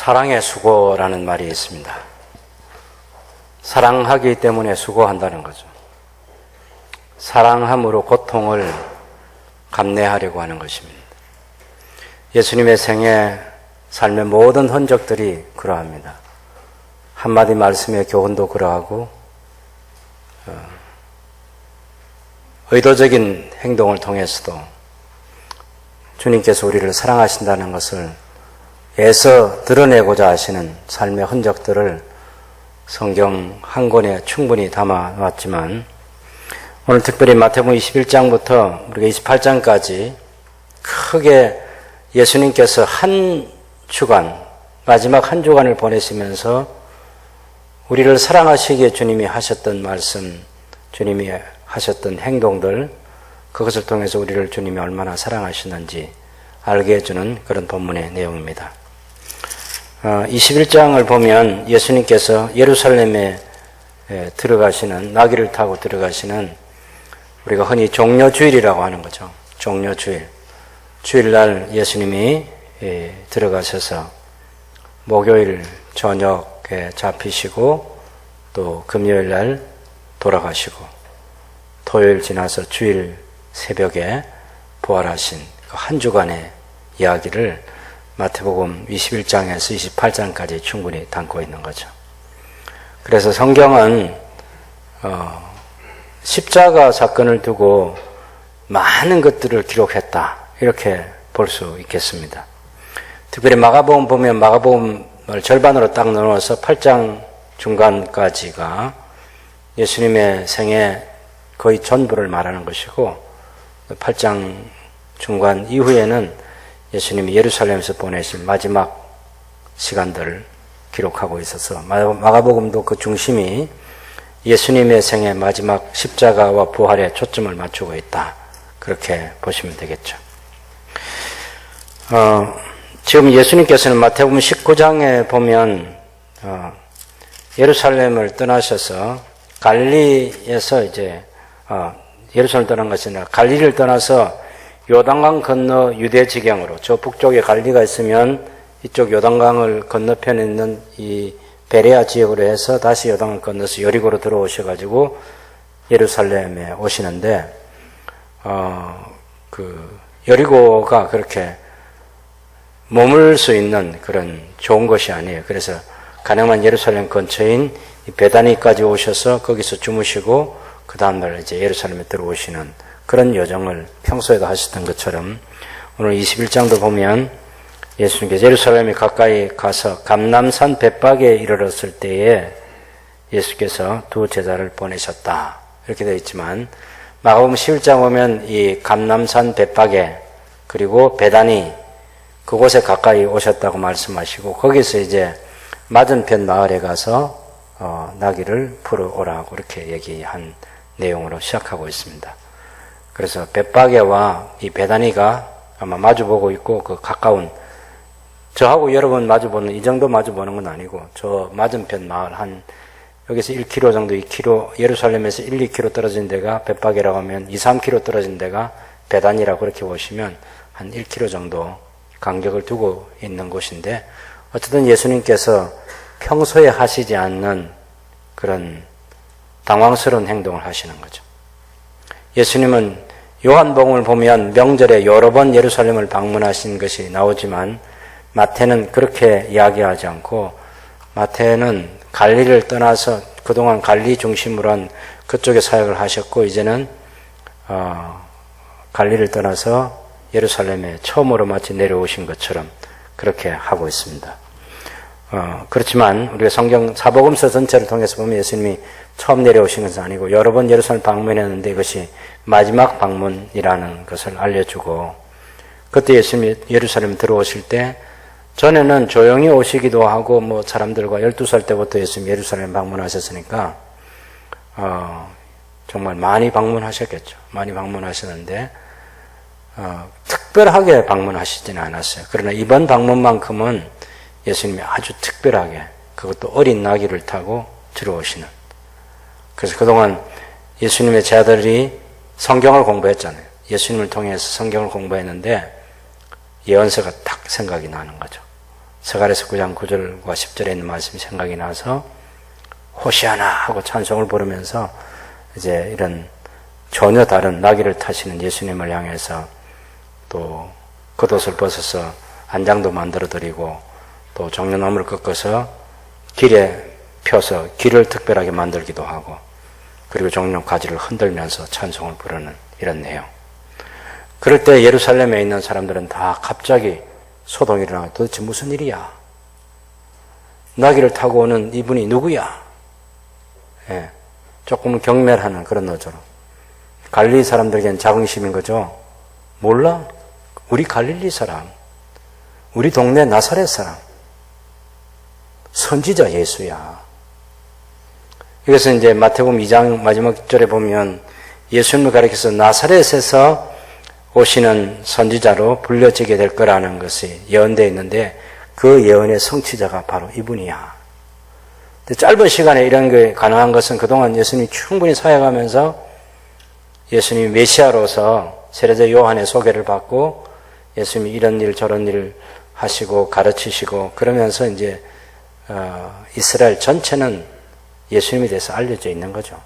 사랑의 수고라는 말이 있습니다. 사랑하기 때문에 수고한다는 거죠. 사랑함으로 고통을 감내하려고 하는 것입니다. 예수님의 생애, 삶의 모든 흔적들이 그러합니다. 한마디 말씀의 교훈도 그러하고 의도적인 행동을 통해서도 주님께서 우리를 사랑하신다는 것을 애써 드러내고자 하시는 삶의 흔적들을 성경 한 권에 충분히 담아놨지만 오늘 특별히 마태복음 21장부터 우리가 28장까지 크게 예수님께서 한 주간, 마지막 한 주간을 보내시면서 우리를 사랑하시기에 주님이 하셨던 말씀, 주님이 하셨던 행동들, 그것을 통해서 우리를 주님이 얼마나 사랑하시는지 알게 해주는 그런 본문의 내용입니다. 21장을 보면 예수님께서 예루살렘에 들어가시는, 나귀를 타고 들어가시는, 우리가 흔히 종려주일이라고 하는 거죠. 종려주일. 주일날 예수님이 들어가셔서 목요일 저녁에 잡히시고 또 금요일날 돌아가시고 토요일 지나서 주일 새벽에 부활하신 그 한 주간의 이야기를 마태복음 21장에서 28장까지 충분히 담고 있는 거죠. 그래서 성경은 십자가 사건을 두고 많은 것들을 기록했다, 이렇게 볼 수 있겠습니다. 특별히 마가복음 보면 마가복음을 절반으로 딱 나눠서 8장 중간까지가 예수님의 생애 거의 전부를 말하는 것이고 8장 중간 이후에는 예수님이 예루살렘에서 보내신 마지막 시간들을 기록하고 있어서 마가복음도 그 중심이 예수님의 생애 마지막 십자가와 부활에 초점을 맞추고 있다, 그렇게 보시면 되겠죠. 지금 예수님께서는 마태복음 19장에 보면 예루살렘을 떠나셔서 갈릴리에서 이제 예루살렘을 떠난 것이 아니라 갈릴리를 떠나서 요단강 건너 유대 지경으로, 저 북쪽에 갈릴리가 있으면 이쪽 요단강을 건너편에 있는 이 베레아 지역으로 해서 다시 요단강을 건너서 여리고로 들어오셔가지고 예루살렘에 오시는데 그 여리고가 그렇게 머물 수 있는 그런 좋은 것이 아니에요. 그래서 가능한 예루살렘 근처인 베다니까지 오셔서 거기서 주무시고 그 다음날 이제 예루살렘에 들어오시는 그런 여정을 평소에도 하셨던 것처럼 오늘 21장도 보면 예수님께서 예루살렘에 가까이 가서 감람산 벳박에 이르렀을 때에 예수께서 두 제자를 보내셨다, 이렇게 되어 있지만 마가복음 11장 보면 이 감람산 벳박에 그리고 베다니 그곳에 가까이 오셨다고 말씀하시고 거기서 이제 맞은편 마을에 가서 나귀를 풀어오라고 이렇게 얘기한 내용으로 시작하고 있습니다. 그래서 벳박에와 이 베다니가 아마 마주보고 있고 그 가까운, 저하고 여러분 마주보는, 이 정도 마주보는 건 아니고 저 맞은편 마을 한 여기서 1km 정도, 2km, 예루살렘에서 1, 2km 떨어진 데가 벳박이라고 하면 2, 3km 떨어진 데가 베다니라고 그렇게 보시면 한 1km 정도 간격을 두고 있는 곳인데 어쨌든 예수님께서 평소에 하시지 않는 그런 당황스러운 행동을 하시는 거죠. 예수님은 요한복음을 보면 명절에 여러 번 예루살렘을 방문하신 것이 나오지만 마태는 그렇게 이야기하지 않고 마태는 갈릴리를 떠나서 그동안 갈릴리 중심으로 한 그쪽에 사역을 하셨고 이제는 갈릴리를 떠나서 예루살렘에 처음으로 마치 내려오신 것처럼 그렇게 하고 있습니다. 그렇지만 우리가 성경 사복음서 전체를 통해서 보면 예수님이 처음 내려오신 것은 아니고 여러 번 예루살렘 방문했는데 이것이 마지막 방문이라는 것을 알려주고, 그때 예수님이 예루살렘 들어오실 때 전에는 조용히 오시기도 하고 뭐 사람들과 12살 때부터 예수님 예루살렘 방문하셨으니까 정말 많이 방문하셨겠죠. 많이 방문하셨는데 특별하게 방문하시지는 않았어요. 그러나 이번 방문만큼은 예수님이 아주 특별하게, 그것도 어린 나귀를 타고 들어오시는. 그래서 그동안 예수님의 제자들이 성경을 공부했잖아요. 예수님을 통해서 성경을 공부했는데 예언서가 딱 생각이 나는 거죠. 스가랴서 9장 9절과 10절에 있는 말씀이 생각이 나서 호시아나 하고 찬송을 부르면서 이제 이런 전혀 다른 나귀를 타시는 예수님을 향해서 또 겉옷을 벗어서 안장도 만들어 드리고 또 종려나무를 꺾어서 길에 펴서 길을 특별하게 만들기도 하고 그리고 종려 가지를 흔들면서 찬송을 부르는 이런 내용. 그럴 때 예루살렘에 있는 사람들은 다 갑자기 소동이 일어나고 도대체 무슨 일이야? 나귀를 타고 오는 이분이 누구야? 예, 조금 경멸하는 그런 어조로. 갈릴리 사람들에게는 자긍심인 거죠. 몰라? 우리 갈릴리 사람, 우리 동네 나사렛 사람, 선지자 예수야. 이것은 이제 마태복음 2장 마지막 절에 보면 예수님을 가리켜서 나사렛에서 오시는 선지자로 불려지게 될 거라는 것이 예언되어 있는데 그 예언의 성취자가 바로 이분이야. 근데 짧은 시간에 이런 게 가능한 것은 그동안 예수님이 충분히 사역하면서 예수님이 메시아로서 세례자 요한의 소개를 받고 예수님이 이런 일 저런 일을 하시고 가르치시고 그러면서 이제 이스라엘 전체는 예수님에 대해서 알려져 있는 거죠.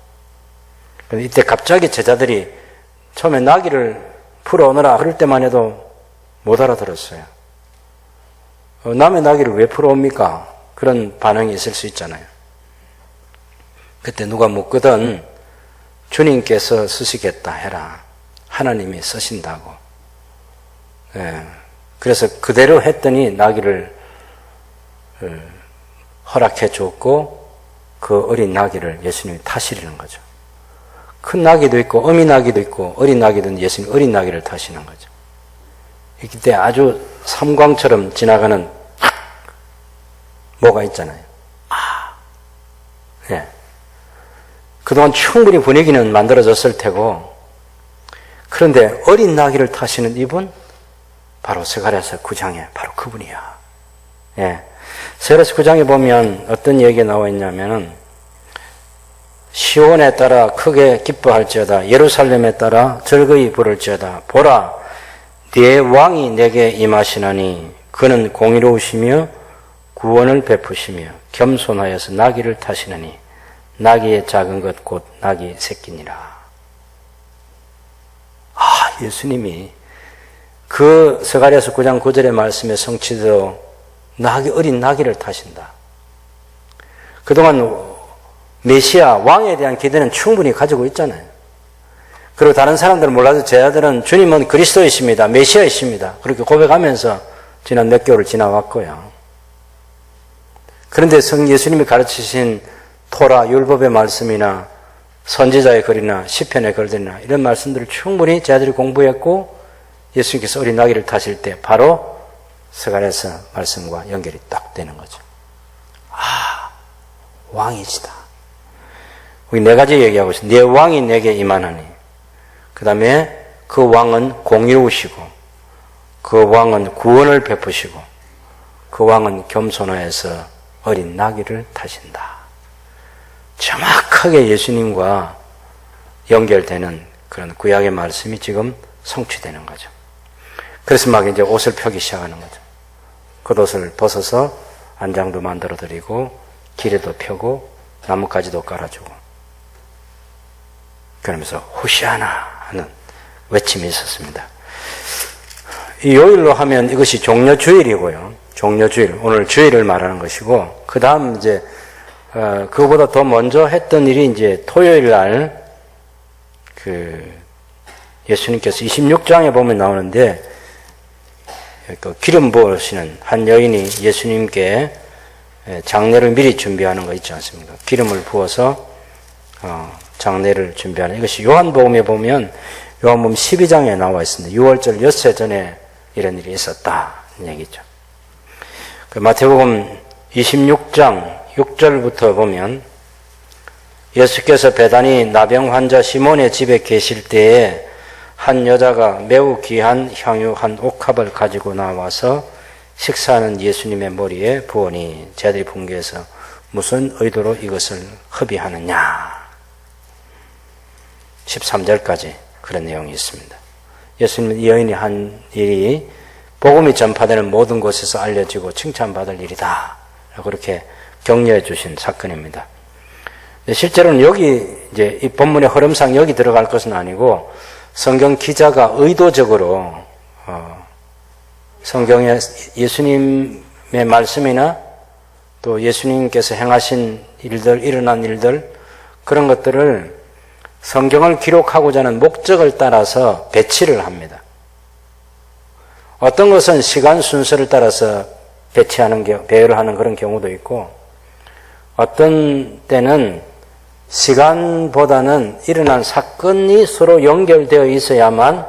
그런데 이때 갑자기 제자들이 처음에 나귀를 풀어오느라 그럴 때만 해도 못 알아들었어요. 남의 나귀를 왜 풀어옵니까? 그런 반응이 있을 수 있잖아요. 그때 누가 묻거든 주님께서 쓰시겠다 해라. 하나님이 쓰신다고. 예. 그래서 그대로 했더니 나귀를 허락해 줬고 그 어린 나귀를 예수님이 타시려는 거죠. 큰 나귀도 있고 어미 나귀도 있고 어린 나귀도 예수님 어린 나귀를 타시는 거죠. 이때 아주 삼광처럼 지나가는 뭐가 있잖아요. 예. 그동안 충분히 분위기는 만들어졌을 테고 그런데 어린 나귀를 타시는 이분 바로 스가랴서 9장에 바로 그분이야. 예. 스가랴서 9장에 보면 어떤 얘기가 나와 있냐면은 시온에 따라 크게 기뻐할지어다 예루살렘에 따라 즐거이 부를지어다 보라 네 왕이 내게 임하시나니 그는 공의로우시며 구원을 베푸시며 겸손하여서 나귀를 타시느니 나귀의 작은 것 곧 나귀 새끼니라. 예수님이 그 스가랴서 9장 9절의 말씀의 성취도 어린 나귀를 타신다. 그동안 메시아 왕에 대한 기대는 충분히 가지고 있잖아요. 그리고 다른 사람들은 몰라도 제자들은 주님은 그리스도이십니다. 메시아이십니다. 그렇게 고백하면서 지난 몇 개월을 지나왔고요. 그런데 예수님이 가르치신 토라 율법의 말씀이나 선지자의 글이나 시편의 글들이나 이런 말씀들을 충분히 제자들이 공부했고 예수님께서 어린 나귀를 타실 때 바로 스가랴서 말씀과 연결이 딱 되는 거죠. 왕이시다. 우리 네 가지 얘기하고 있어요. 네 왕이 내게 임하나니 그 다음에 그 왕은 공의로우시고 그 왕은 구원을 베푸시고 그 왕은 겸손하여서 어린 나귀를 타신다. 정확하게 예수님과 연결되는 그런 구약의 말씀이 지금 성취되는 거죠. 그래서 막 이제 옷을 펴기 시작하는 거죠. 겉옷을 벗어서 안장도 만들어 드리고 길에도 펴고 나뭇가지도 깔아주고 그러면서 호시아나 하는 외침이 있었습니다. 이 요일로 하면 이것이 종려주일이고요. 종려주일, 오늘 주일을 말하는 것이고 그 다음 이제 그거보다 더 먼저 했던 일이 이제 토요일 날 예수님께서 26장에 보면 나오는데 그 기름 부으시는 한 여인이 예수님께 장례를 미리 준비하는 거 있지 않습니까? 기름을 부어서 장례를 준비하는 이것이 요한복음에 보면 요한복음 12장에 나와 있습니다. 6월절 엿새 전에 이런 일이 있었다 얘기죠. 그 마태복음 26장 6절부터 보면 예수께서 베다니 나병 환자 시몬의 집에 계실 때에 한 여자가 매우 귀한 향유 한 옥합을 가지고 나와서 식사하는 예수님의 머리에 부으니 제자들이 분개해서 무슨 의도로 이것을 허비하느냐. 13절까지 그런 내용이 있습니다. 예수님은 이 여인이 한 일이 복음이 전파되는 모든 곳에서 알려지고 칭찬받을 일이다. 그렇게 격려해 주신 사건입니다. 실제로는 여기 이제 이 본문의 흐름상 여기 들어갈 것은 아니고 성경 기자가 의도적으로 성경의 예수님의 말씀이나 또 예수님께서 행하신 일들, 일어난 일들 그런 것들을 성경을 기록하고자 하는 목적을 따라서 배치를 합니다. 어떤 것은 시간 순서를 따라서 배열을 하는 그런 경우도 있고 어떤 때는 시간보다는 일어난 사건이 서로 연결되어 있어야만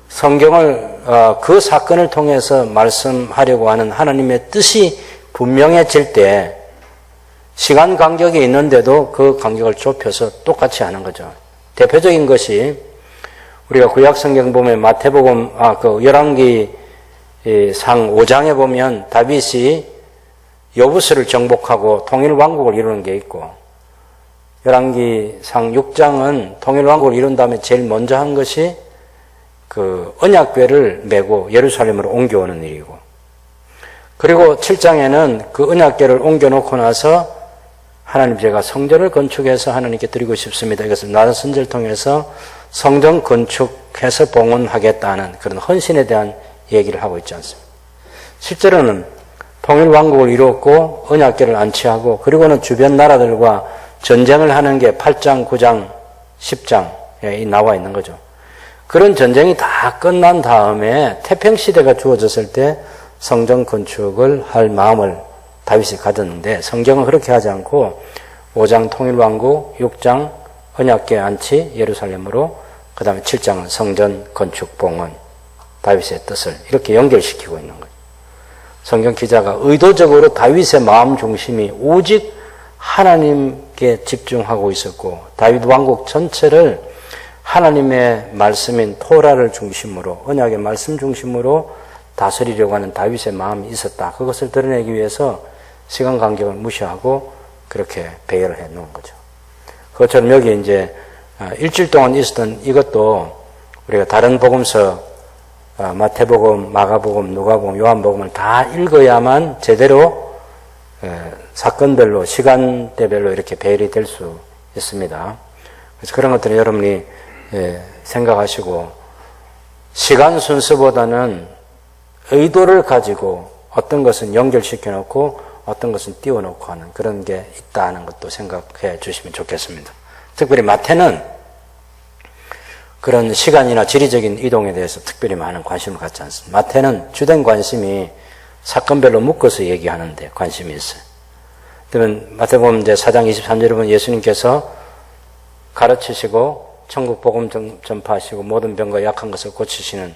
성경을 그 사건을 통해서 말씀하려고 하는 하나님의 뜻이 분명해질 때 시간 간격이 있는데도 그 간격을 좁혀서 똑같이 하는 거죠. 대표적인 것이 우리가 구약 성경 보면 마태복음 열왕기 상 5장에 보면 다윗이 여부스를 정복하고 통일 왕국을 이루는 게 있고 열왕기 상 6장은 통일 왕국을 이룬 다음에 제일 먼저 한 것이 그 언약궤를 메고 예루살렘으로 옮겨오는 일이고 그리고 7장에는 그 언약궤를 옮겨놓고 나서 하나님 제가 성전을 건축해서 하나님께 드리고 싶습니다. 이것을 나라 선제를 통해서 성전 건축해서 봉헌하겠다는 그런 헌신에 대한 얘기를 하고 있지 않습니까? 실제로는 통일왕국을 이루었고 언약궤를 안치하고 그리고는 주변 나라들과 전쟁을 하는 게 8장, 9장, 10장에 나와 있는 거죠. 그런 전쟁이 다 끝난 다음에 태평시대가 주어졌을 때 성전 건축을 할 마음을 다윗이 가졌는데 성경은 그렇게 하지 않고 5장 통일왕국, 6장 언약궤 안치 예루살렘으로 그 다음에 7장은 성전 건축 봉헌 다윗의 뜻을 이렇게 연결시키고 있는 거죠. 성경 기자가 의도적으로 다윗의 마음 중심이 오직 하나님께 집중하고 있었고 다윗 왕국 전체를 하나님의 말씀인 토라를 중심으로 언약의 말씀 중심으로 다스리려고 하는 다윗의 마음이 있었다. 그것을 드러내기 위해서 시간 간격을 무시하고 그렇게 배열을 해 놓은 거죠. 그것처럼 여기 이제 일주일 동안 있었던 이것도 우리가 다른 복음서 마태복음, 마가복음, 누가복음, 요한복음을 다 읽어야만 제대로 사건별로 시간대별로 이렇게 배열이 될 수 있습니다. 그래서 그런 것들을 여러분이 생각하시고 시간 순서보다는 의도를 가지고 어떤 것은 연결시켜 놓고 어떤 것은 띄워놓고 하는 그런 게 있다 하는 것도 생각해 주시면 좋겠습니다. 특별히 마태는 그런 시간이나 지리적인 이동에 대해서 특별히 많은 관심을 갖지 않습니다. 마태는 주된 관심이 사건별로 묶어서 얘기하는데 관심이 있어요. 그러면 마태복음 이제 4장 23절에 보면 예수님께서 가르치시고 천국 복음 전파하시고 모든 병과 약한 것을 고치시는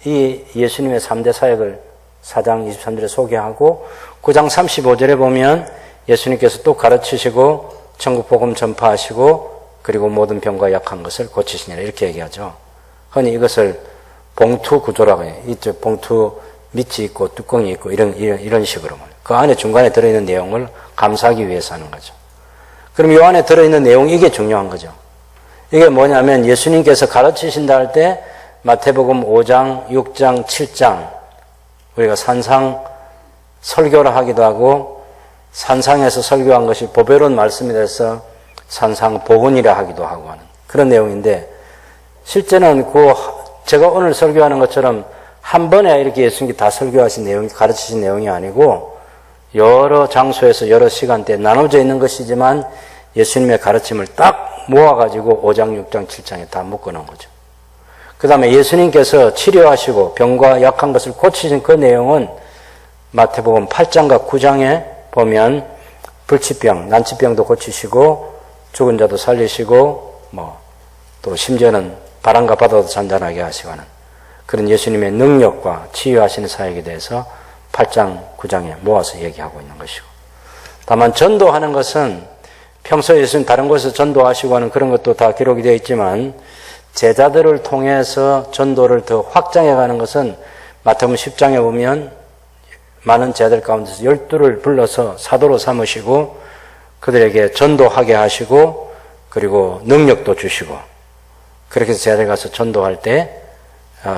이 예수님의 3대 사역을 4장 23절에 소개하고 9장 35절에 보면 예수님께서 또 가르치시고 천국 복음 전파하시고 그리고 모든 병과 약한 것을 고치시니라 이렇게 얘기하죠. 흔히 이것을 봉투 구조라고 해요. 이쪽 봉투 밑이 있고 뚜껑이 있고 이런 식으로 그 안에 중간에 들어있는 내용을 감사하기 위해서 하는 거죠. 그럼 이 안에 들어있는 내용 이게 중요한 거죠. 이게 뭐냐면 예수님께서 가르치신다 할 때 마태복음 5장, 6장, 7장 우리가 산상 설교를 하기도 하고 산상에서 설교한 것이 보배로운 말씀이 돼서 산상 복음이라 하기도 하고 하는 그런 내용인데 실제는 제가 오늘 설교하는 것처럼 한 번에 이렇게 예수님이 다 설교하신 내용이 가르치신 내용이 아니고 여러 장소에서 여러 시간대에 나눠져 있는 것이지만 예수님의 가르침을 딱 모아가지고 5장, 6장, 7장에 다 묶어놓은 거죠. 그 다음에 예수님께서 치료하시고 병과 약한 것을 고치신 그 내용은 마태복음 8장과 9장에 보면 불치병, 난치병도 고치시고 죽은 자도 살리시고 또 심지어는 바람과 바다도 잔잔하게 하시고 하는 그런 예수님의 능력과 치유하시는 사역에 대해서 8장, 9장에 모아서 얘기하고 있는 것이고 다만 전도하는 것은 평소에 예수님 다른 곳에서 전도하시고 하는 그런 것도 다 기록이 되어 있지만 제자들을 통해서 전도를 더 확장해가는 것은 마태복음 10장에 보면 많은 제자들 가운데서 12를 불러서 사도로 삼으시고 그들에게 전도하게 하시고 그리고 능력도 주시고 그렇게 해서 제자들 가서 전도할 때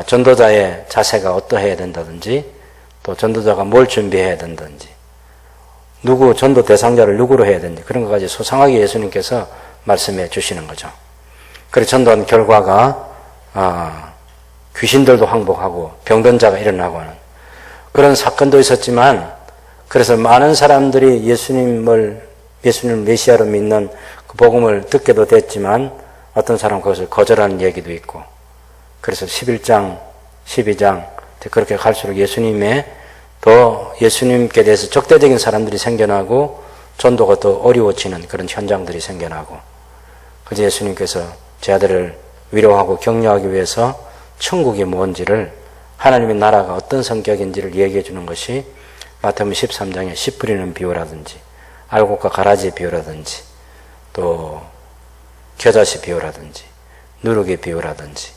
전도자의 자세가 어떠해야 된다든지, 또 전도자가 뭘 준비해야 된다든지, 전도 대상자를 누구로 해야 되는지, 그런 것까지 소상하게 예수님께서 말씀해 주시는 거죠. 그래서 전도한 결과가, 귀신들도 항복하고 병든 자가 일어나고 하는 그런 사건도 있었지만, 그래서 많은 사람들이 예수님을 메시아로 믿는 그 복음을 듣게도 됐지만, 어떤 사람은 그것을 거절하는 얘기도 있고, 그래서 11장, 12장, 그렇게 갈수록 예수님께 대해서 적대적인 사람들이 생겨나고, 전도가 더 어려워지는 그런 현장들이 생겨나고, 그래서 예수님께서 제 아들을 위로하고 격려하기 위해서 천국이 뭔지를, 하나님의 나라가 어떤 성격인지를 얘기해 주는 것이 마태복음 13장의 씨 뿌리는 비유라든지, 알곡과 가라지의 비유라든지, 또 겨자씨 비유라든지, 누룩의 비유라든지,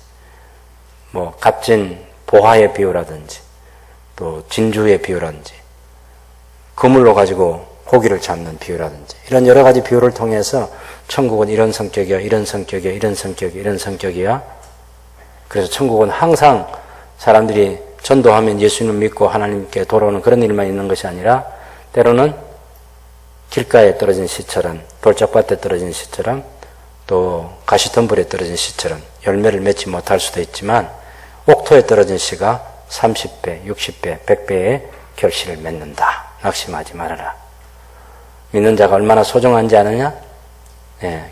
값진 보화의 비유라든지, 또 진주의 비유라든지, 그물로 가지고 고기를 잡는 비유라든지, 이런 여러 가지 비유를 통해서 천국은 이런 성격이야, 이런 성격이야, 이런 성격이야, 이런 성격이야. 그래서 천국은 항상 사람들이 전도하면 예수님을 믿고 하나님께 돌아오는 그런 일만 있는 것이 아니라, 때로는 길가에 떨어진 씨처럼, 돌짝밭에 떨어진 씨처럼, 또 가시덤불에 떨어진 씨처럼 열매를 맺지 못할 수도 있지만, 옥토에 떨어진 씨가 30배, 60배, 100배의 결실을 맺는다. 낙심하지 말아라. 믿는 자가 얼마나 소중한지 아느냐?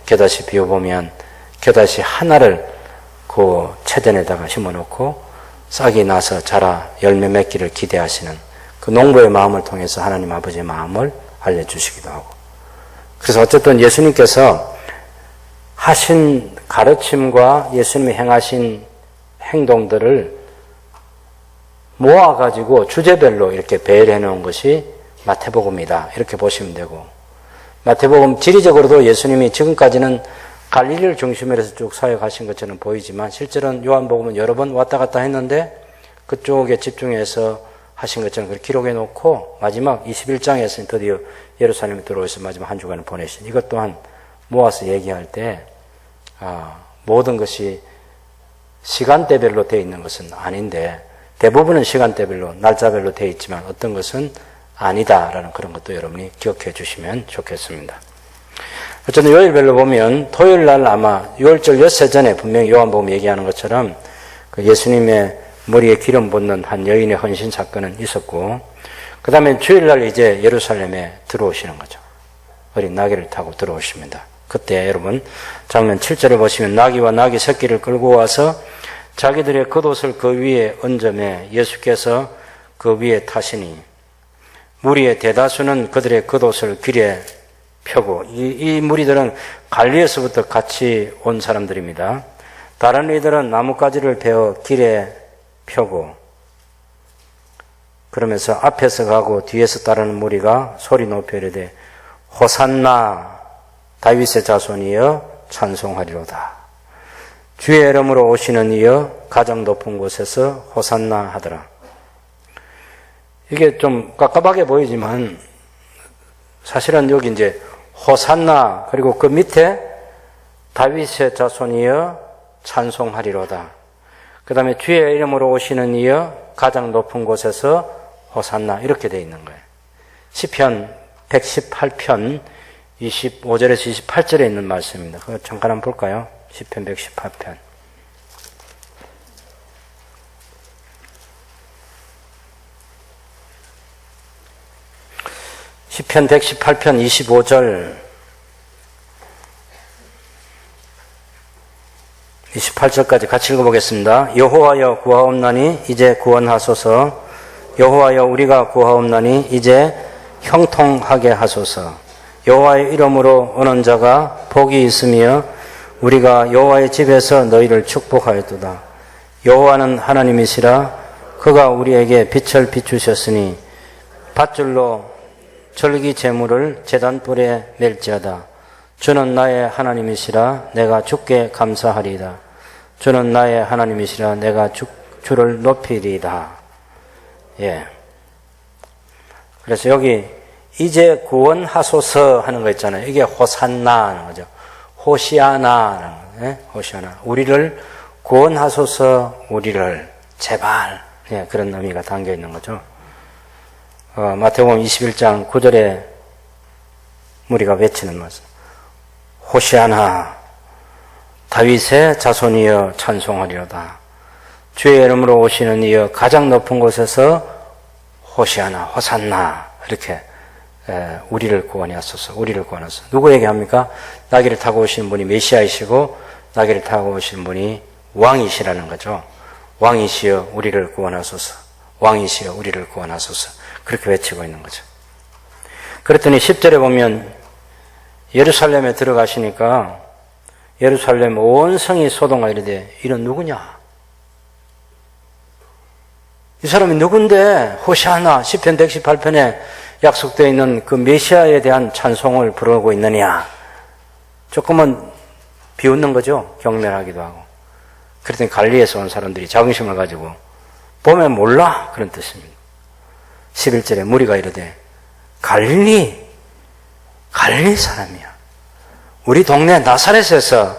겨다시 비유 보면 겨다시 하나를 그 체전에다가 심어놓고 싹이 나서 자라 열매 맺기를 기대하시는 그 농부의 마음을 통해서 하나님 아버지의 마음을 알려주시기도 하고, 그래서 어쨌든 예수님께서 하신 가르침과 예수님이 행하신 행동들을 모아가지고 주제별로 이렇게 배열해 놓은 것이 마태복음이다, 이렇게 보시면 되고, 마태복음 지리적으로도 예수님이 지금까지는 갈릴리를 중심으로 해서 쭉 사역하신 것처럼 보이지만, 실제로는 요한복음은 여러 번 왔다 갔다 했는데 그쪽에 집중해서 하신 것처럼 그렇게 기록해 놓고, 마지막 21장에서는 드디어 예루살렘에 들어오셔서 마지막 한 주간을 보내신, 이것 또한 모아서 얘기할 때 모든 것이 시간대별로 되어 있는 것은 아닌데, 대부분은 시간대별로, 날짜별로 되어 있지만 어떤 것은 아니다라는 그런 것도 여러분이 기억해 주시면 좋겠습니다. 어쨌든 요일별로 보면 토요일 날 아마 6월절 엿새 전에 분명히 요한복음 얘기하는 것처럼 그 예수님의 머리에 기름 붓는 한 여인의 헌신 사건은 있었고, 그 다음에 주일날 이제 예루살렘에 들어오시는 거죠. 어린 나귀를 타고 들어오십니다. 그때 여러분 장면 7절을 보시면 나귀와 나귀 새끼를 끌고 와서 자기들의 겉옷을 그 위에 얹음에 예수께서 그 위에 타시니 무리의 대다수는 그들의 겉옷을 길에 펴고, 이 무리들은 갈리에서부터 같이 온 사람들입니다. 다른 이들은 나뭇가지를 베어 길에 펴고, 그러면서 앞에서 가고 뒤에서 따르는 무리가 소리 높여 이르되 호산나 다윗의 자손이여 찬송하리로다. 주의 이름으로 오시는 이여 가장 높은 곳에서 호산나 하더라. 이게 좀 깝깝하게 보이지만 사실은 여기 이제 호산나, 그리고 그 밑에 다윗의 자손이여 찬송하리로다. 그 다음에 주의 이름으로 오시는 이여 가장 높은 곳에서 호산나, 이렇게 되어 있는 거예요. 시편 118편 25절에서 28절에 있는 말씀입니다. 그거 잠깐 한번 볼까요? 시편 118편. 시편 118편 25절 28절까지 같이 읽어보겠습니다. 여호와여 구하옵나니 이제 구원하소서. 여호와여 우리가 구하옵나니 이제 형통하게 하소서. 여호와의 이름으로 오는 자가 복이 있으며 우리가 여호와의 집에서 너희를 축복하였도다. 여호와는 하나님이시라. 그가 우리에게 빛을 비추셨으니 밧줄로 절기 제물을 제단불에 멜지어다. 주는 나의 하나님이시라. 내가 주께 감사하리이다. 주는 나의 하나님이시라. 내가 주를 높이리이다. 예. 그래서 여기 이제 구원하소서 하는 거 있잖아요. 이게 호산나 하는 거죠. 호시아나 하는 거예요. 호시아나. 우리를 구원하소서 우리를 제발. 예, 그런 의미가 담겨 있는 거죠. 마태복음 21장 9절에 우리가 외치는 말씀. 호시아나 다윗의 자손이여 찬송하리로다. 주의 이름으로 오시는 이여 가장 높은 곳에서 호시아나 호산나 이렇게 우리를 구원하소서. 우리를 구원하소서. 누구에게 합니까? 나귀를 타고 오시는 분이 메시아이시고 나귀를 타고 오시는 분이 왕이시라는 거죠. 왕이시여 우리를 구원하소서. 왕이시여 우리를 구원하소서. 그렇게 외치고 있는 거죠. 그랬더니 10절에 보면 예루살렘에 들어가시니까 예루살렘 온 성이 소동하 이르되 이런 누구냐? 이 사람이 누군데 호시아나 시편 118편에 약속되어 있는 그 메시아에 대한 찬송을 부르고 있느냐? 조금은 비웃는 거죠. 경멸하기도 하고. 그랬더니 갈리에서 온 사람들이 자긍심을 가지고 보면 몰라? 그런 뜻입니다. 11절에 무리가 이르되 갈리 사람이야. 우리 동네 나사렛에서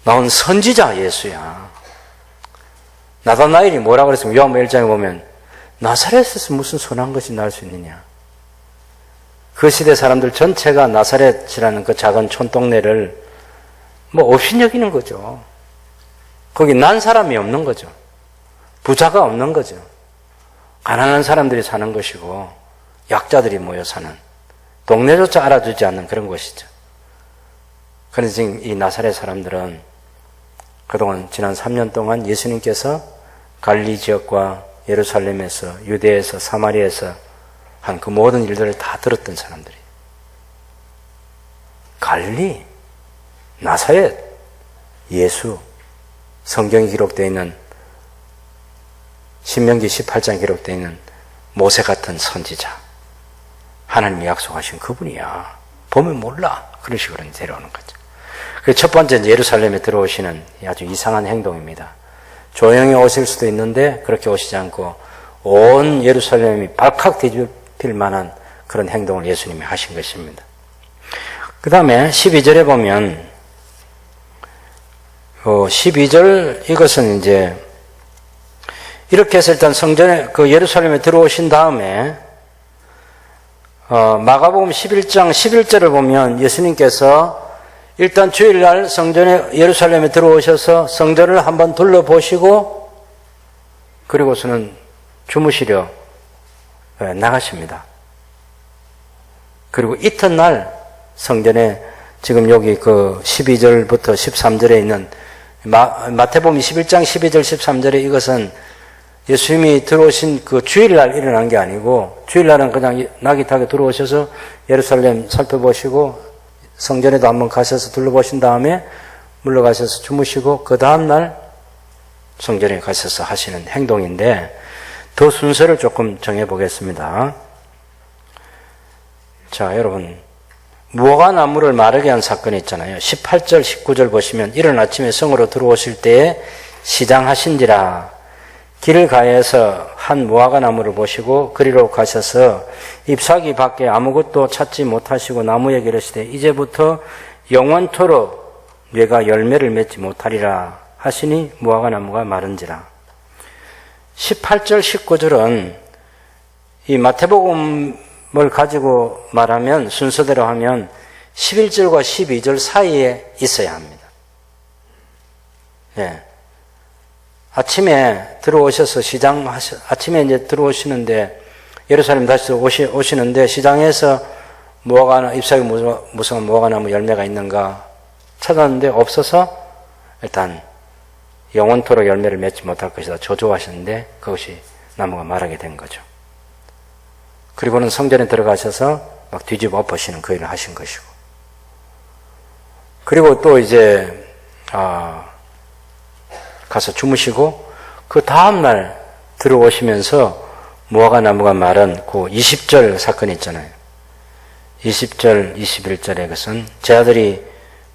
나온 선지자 예수야. 나다나엘이 뭐라고 그랬으면 요한복음 1장에 보면 나사렛에서 무슨 선한 것이 날 수 있느냐. 그 시대 사람들 전체가 나사렛이라는 그 작은 촌동네를 뭐 없이 여기는 거죠. 거기 난 사람이 없는 거죠. 부자가 없는 거죠. 가난한 사람들이 사는 것이고 약자들이 모여 사는 동네조차 알아주지 않는 그런 곳이죠. 그래서 지금 이 나사렛 사람들은 그동안 지난 3년 동안 예수님께서 갈리 지역과 예루살렘에서 유대에서 사마리아에서 한 그 모든 일들을 다 들었던 사람들이 갈리, 나사렛, 예수, 성경이 기록되어 있는 신명기 18장에 기록되어 있는 모세 같은 선지자, 하나님이 약속하신 그분이야. 보면 몰라. 그런 식으로 데려오는 거죠. 그 첫 번째 예루살렘에 들어오시는 아주 이상한 행동입니다. 조용히 오실 수도 있는데 그렇게 오시지 않고 온 예루살렘이 발칵 뒤집힐 만한 그런 행동을 예수님이 하신 것입니다. 그 다음에 12절에 보면 12절 이것은 이제 이렇게 해서 일단 성전에 그 예루살렘에 들어오신 다음에 마가복음 11장 11절을 보면 예수님께서 일단 주일날 성전에 예루살렘에 들어오셔서 성전을 한번 둘러보시고 그리고서는 주무시려 나가십니다. 그리고 이튿날 성전에 지금 여기 그 12절부터 13절에 있는 마태복음 21장 12절 13절에 이것은 예수님이 들어오신 그 주일날 일어난 게 아니고 주일날은 그냥 나귀 타고 들어오셔서 예루살렘 살펴보시고 성전에도 한번 가셔서 둘러보신 다음에 물러가셔서 주무시고 그 다음날 성전에 가셔서 하시는 행동인데 더 순서를 조금 정해보겠습니다. 자, 여러분 무화과 나무를 마르게 한 사건이 있잖아요. 18절 19절 보시면 이른 아침에 성으로 들어오실 때에 시장하신지라 길을 가해서 한 무화과 나무를 보시고 그리로 가셔서 잎사귀 밖에 아무것도 찾지 못하시고 나무에 이르시되 이제부터 영원토록 뇌가 열매를 맺지 못하리라 하시니 무화과 나무가 마른지라. 18절 19절은 이 마태복음을 가지고 말하면 순서대로 하면 11절과 12절 사이에 있어야 합니다. 예. 아침에 들어오셔서 아침에 이제 들어오시는데, 예루살렘 다시 오시는데, 시장에서 잎사귀 무성한 무화과나무 열매가 있는가 찾았는데 없어서 일단 영원토록 열매를 맺지 못할 것이다 저주하셨는데 그것이 나무가 마르게 된 거죠. 그리고는 성전에 들어가셔서 막 뒤집어 엎으시는 그 일을 하신 것이고. 그리고 또 이제, 가서 주무시고 그 다음날 들어오시면서 무화과 나무가 마른 그 20절 사건이 있잖아요. 20절, 21절에 그것은 제 아들이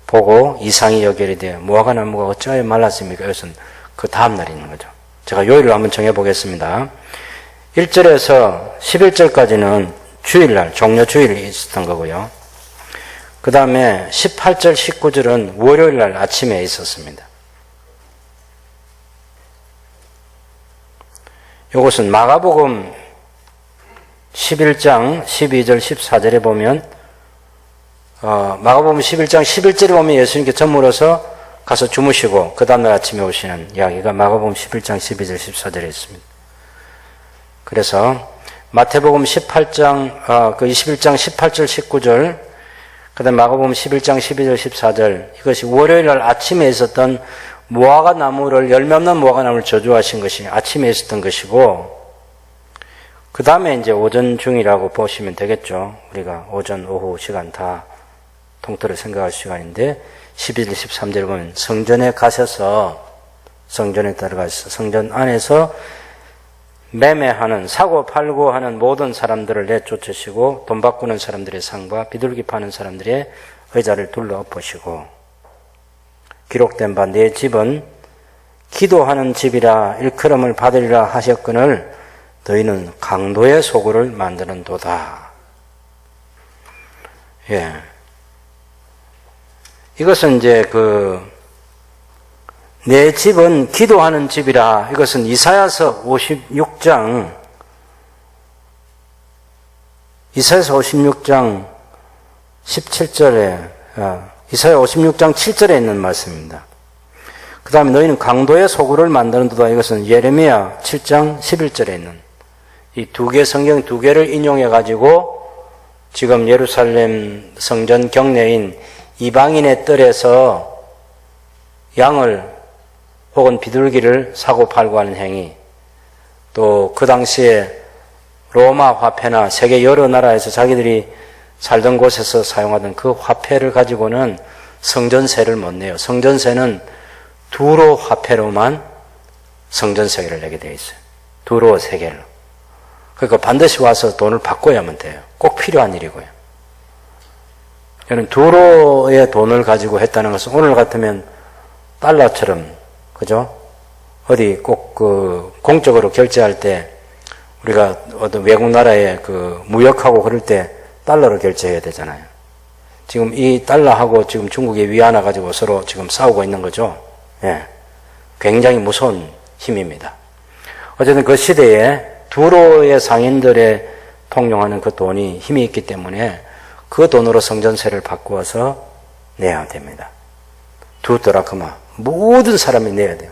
보고 이상히 여겨리 되어 무화과 나무가 어찌하여 말랐습니까? 이것은 그 다음날 있는 거죠. 제가 요일을 한번 정해보겠습니다. 1절에서 11절까지는 주일날, 종려 주일이 있었던 거고요. 그 다음에 18절, 19절은 월요일날 아침에 있었습니다. 이것은 마가복음 11장 12절 14절에 보면 마가복음 11장 11절에 보면 예수님께 저물어서 가서 주무시고 그 다음날 아침에 오시는 이야기가 마가복음 11장 12절 14절에 있습니다. 그래서 마태복음 18장 그 21장 18절 19절 그 다음에 마가복음 11장 12절 14절 이것이 월요일 날 아침에 있었던 무화과 나무를 열매 없는 무화과 나무를 저주하신 것이 아침에 있었던 것이고 그 다음에 이제 오전 중이라고 보시면 되겠죠. 우리가 오전 오후 시간 다 통틀어 생각할 시간인데 12절 13절 보면 성전에 가셔서 성전에 들어가서 성전 안에서 매매하는 사고 팔고 하는 모든 사람들을 내쫓으시고 돈 바꾸는 사람들의 상과 비둘기 파는 사람들의 의자를 둘러 엎으시고 기록된 바 내 집은 기도하는 집이라 일컬음을 받으리라 하셨거늘 너희는 강도의 소굴을 만드는도다. 예. 이것은 이제 내 집은 기도하는 집이라 이것은 이사야서 56장 17절에 이사야 56장 7절에 있는 말씀입니다. 그 다음에 너희는 강도의 소굴을 만드는도다. 이것은 예레미야 7장 11절에 있는 이 두 개 성경 두 개를 인용해 가지고 지금 예루살렘 성전 경내인 이방인의 뜰에서 양을 혹은 비둘기를 사고 팔고 하는 행위, 또 그 당시에 로마 화폐나 세계 여러 나라에서 자기들이 살던 곳에서 사용하던 그 화폐를 가지고는 성전세를 못 내요. 성전세는 두로 화폐로만 성전세를 내게 되어 있어요. 두로 세겔로. 그러니까 반드시 와서 돈을 바꿔야만 돼요. 꼭 필요한 일이고요. 저는 두로의 돈을 가지고 했다는 것은 오늘 같으면 달러처럼, 그죠? 어디 꼭 공적으로 결제할 때 우리가 어떤 외국 나라에 무역하고 그럴 때 달러로 결제해야 되잖아요. 지금 이 달러하고 지금 중국이 위안화 가지고 서로 지금 싸우고 있는 거죠. 예. 굉장히 무서운 힘입니다. 어쨌든 그 시대에 두로의 상인들의 통용하는 그 돈이 힘이 있기 때문에 그 돈으로 성전세를 바꾸어서 내야 됩니다. 두 드라크마. 모든 사람이 내야 돼요.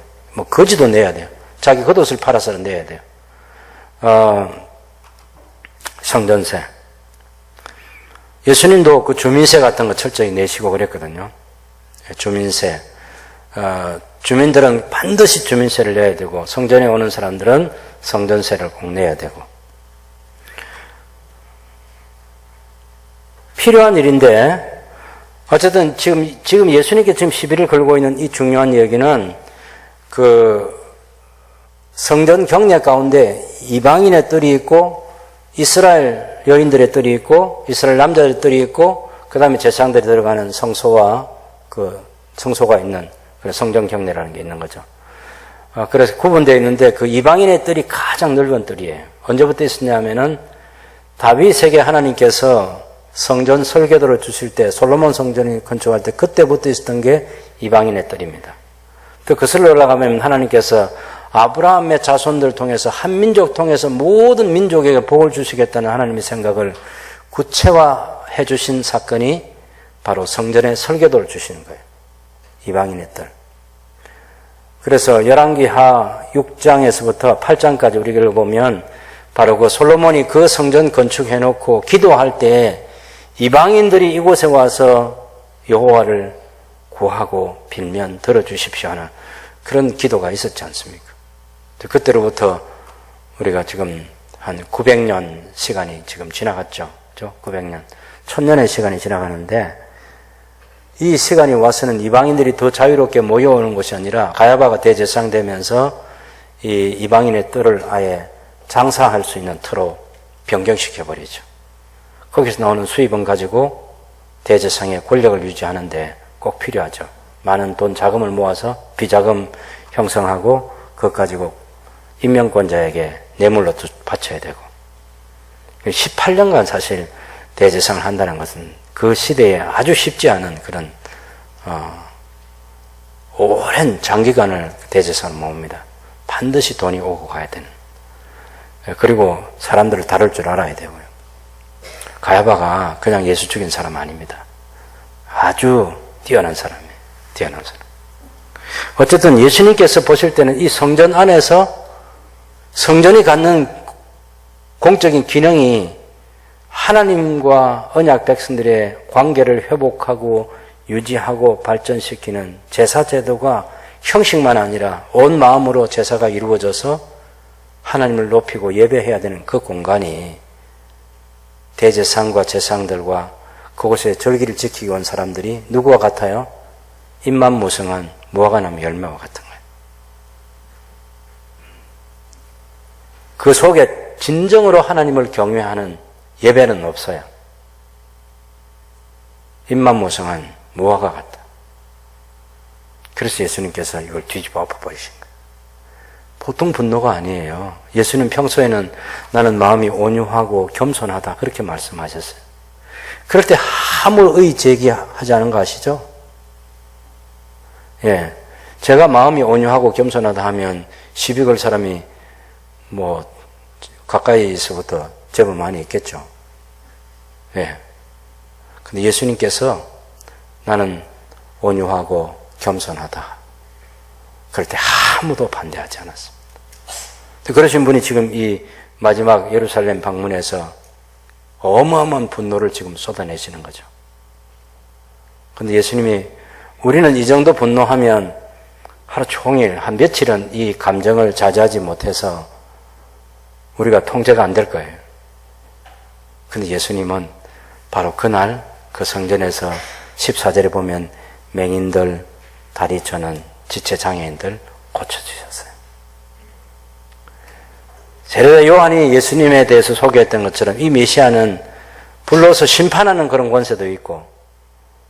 거지도 내야 돼요. 자기 겉옷을 팔아서는 내야 돼요. 성전세. 예수님도 그 주민세 같은 거 철저히 내시고 그랬거든요. 주민세. 주민들은 반드시 주민세를 내야 되고 성전에 오는 사람들은 성전세를 꼭 내야 되고 필요한 일인데 어쨌든 지금 예수님께 지금 시비를 걸고 있는 이 중요한 얘기는 성전 경례 가운데 이방인의 뜰이 있고 이스라엘 여인들의 뜰이 있고 이스라엘 남자들의 뜰이 있고 그 다음에 제사장들이 들어가는 성소와 성소가 있는 성전 경례라는 게 있는 거죠. 그래서 구분되어 있는데 그 이방인의 뜰이 가장 넓은 뜰이에요. 언제부터 있었냐면은 다윗에게 하나님께서 성전 설계도를 주실 때 솔로몬 성전을 건축할 때 그때부터 있었던 게 이방인의 뜰입니다. 또 그슬로 올라가면 하나님께서 아브라함의 자손들 통해서 한 민족 통해서 모든 민족에게 복을 주시겠다는 하나님의 생각을 구체화해 주신 사건이 바로 성전의 설계도를 주시는 거예요. 이방인의 뜰. 그래서 열왕기하 6장에서부터 8장까지 우리가 읽어보면 바로 그 솔로몬이 그 성전 건축해놓고 기도할 때 이방인들이 이곳에 와서 여호와를 구하고 빌면 들어주십시오 하는 그런 기도가 있었지 않습니까? 그때로부터 우리가 지금 한 900년 시간이 지금 지나갔죠. 그죠? 900년. 1000년의 시간이 지나가는데 이 시간이 와서는 이방인들이 더 자유롭게 모여오는 것이 아니라 가야바가 대제사장 되면서 이 이방인의 뜰을 아예 장사할 수 있는 터로 변경시켜버리죠. 거기서 나오는 수입은 가지고 대제사장의 권력을 유지하는데 꼭 필요하죠. 많은 돈 자금을 모아서 비자금 형성하고 그것 가지고 임명권자에게 뇌물로 바쳐야 되고 18년간 사실 대제사장을 한다는 것은 그 시대에 아주 쉽지 않은 그런 오랜 장기간을 대제사장을 모읍니다. 반드시 돈이 오고 가야 되는. 그리고 사람들을 다룰 줄 알아야 되고요. 가야바가 그냥 예수 죽인 사람 아닙니다. 아주 뛰어난 사람이에요. 뛰어난 사람. 어쨌든 예수님께서 보실 때는 이 성전 안에서 성전이 갖는 공적인 기능이 하나님과 언약 백성들의 관계를 회복하고 유지하고 발전시키는 제사 제도가 형식만 아니라 온 마음으로 제사가 이루어져서 하나님을 높이고 예배해야 되는 그 공간이 대제사장과 제사장들과 그곳에 절기를 지키기 온 사람들이 누구와 같아요? 잎만무성한 무화과나무 열매와 같은 거예요. 그 속에 진정으로 하나님을 경외하는 예배는 없어요. 잎만무성한 무화과 같다. 그래서 예수님께서 이걸 뒤집어 엎어버리신 거예요. 보통 분노가 아니에요. 예수님 평소에는 나는 마음이 온유하고 겸손하다 그렇게 말씀하셨어요. 그럴 때 아무 의 제기하지 않은 거 아시죠? 예, 제가 마음이 온유하고 겸손하다 하면 시비 걸 사람이 뭐 가까이서부터 제법 많이 있겠죠. 예. 근데 예수님께서 나는 온유하고 겸손하다. 그럴 때 아무도 반대하지 않았습니다. 그러신 분이 지금 이 마지막 예루살렘 방문에서 어마어마한 분노를 지금 쏟아내시는 거죠. 근데 예수님이 우리는 이 정도 분노하면 하루 종일 한 며칠은 이 감정을 자제하지 못해서 우리가 통제가 안 될 거예요. 근데 예수님은 바로 그날 그 성전에서 14절에 보면 맹인들, 다리 저는 지체장애인들 고쳐주셨어요. 세례자 요한이 예수님에 대해서 소개했던 것처럼 이 메시아는 불러서 심판하는 그런 권세도 있고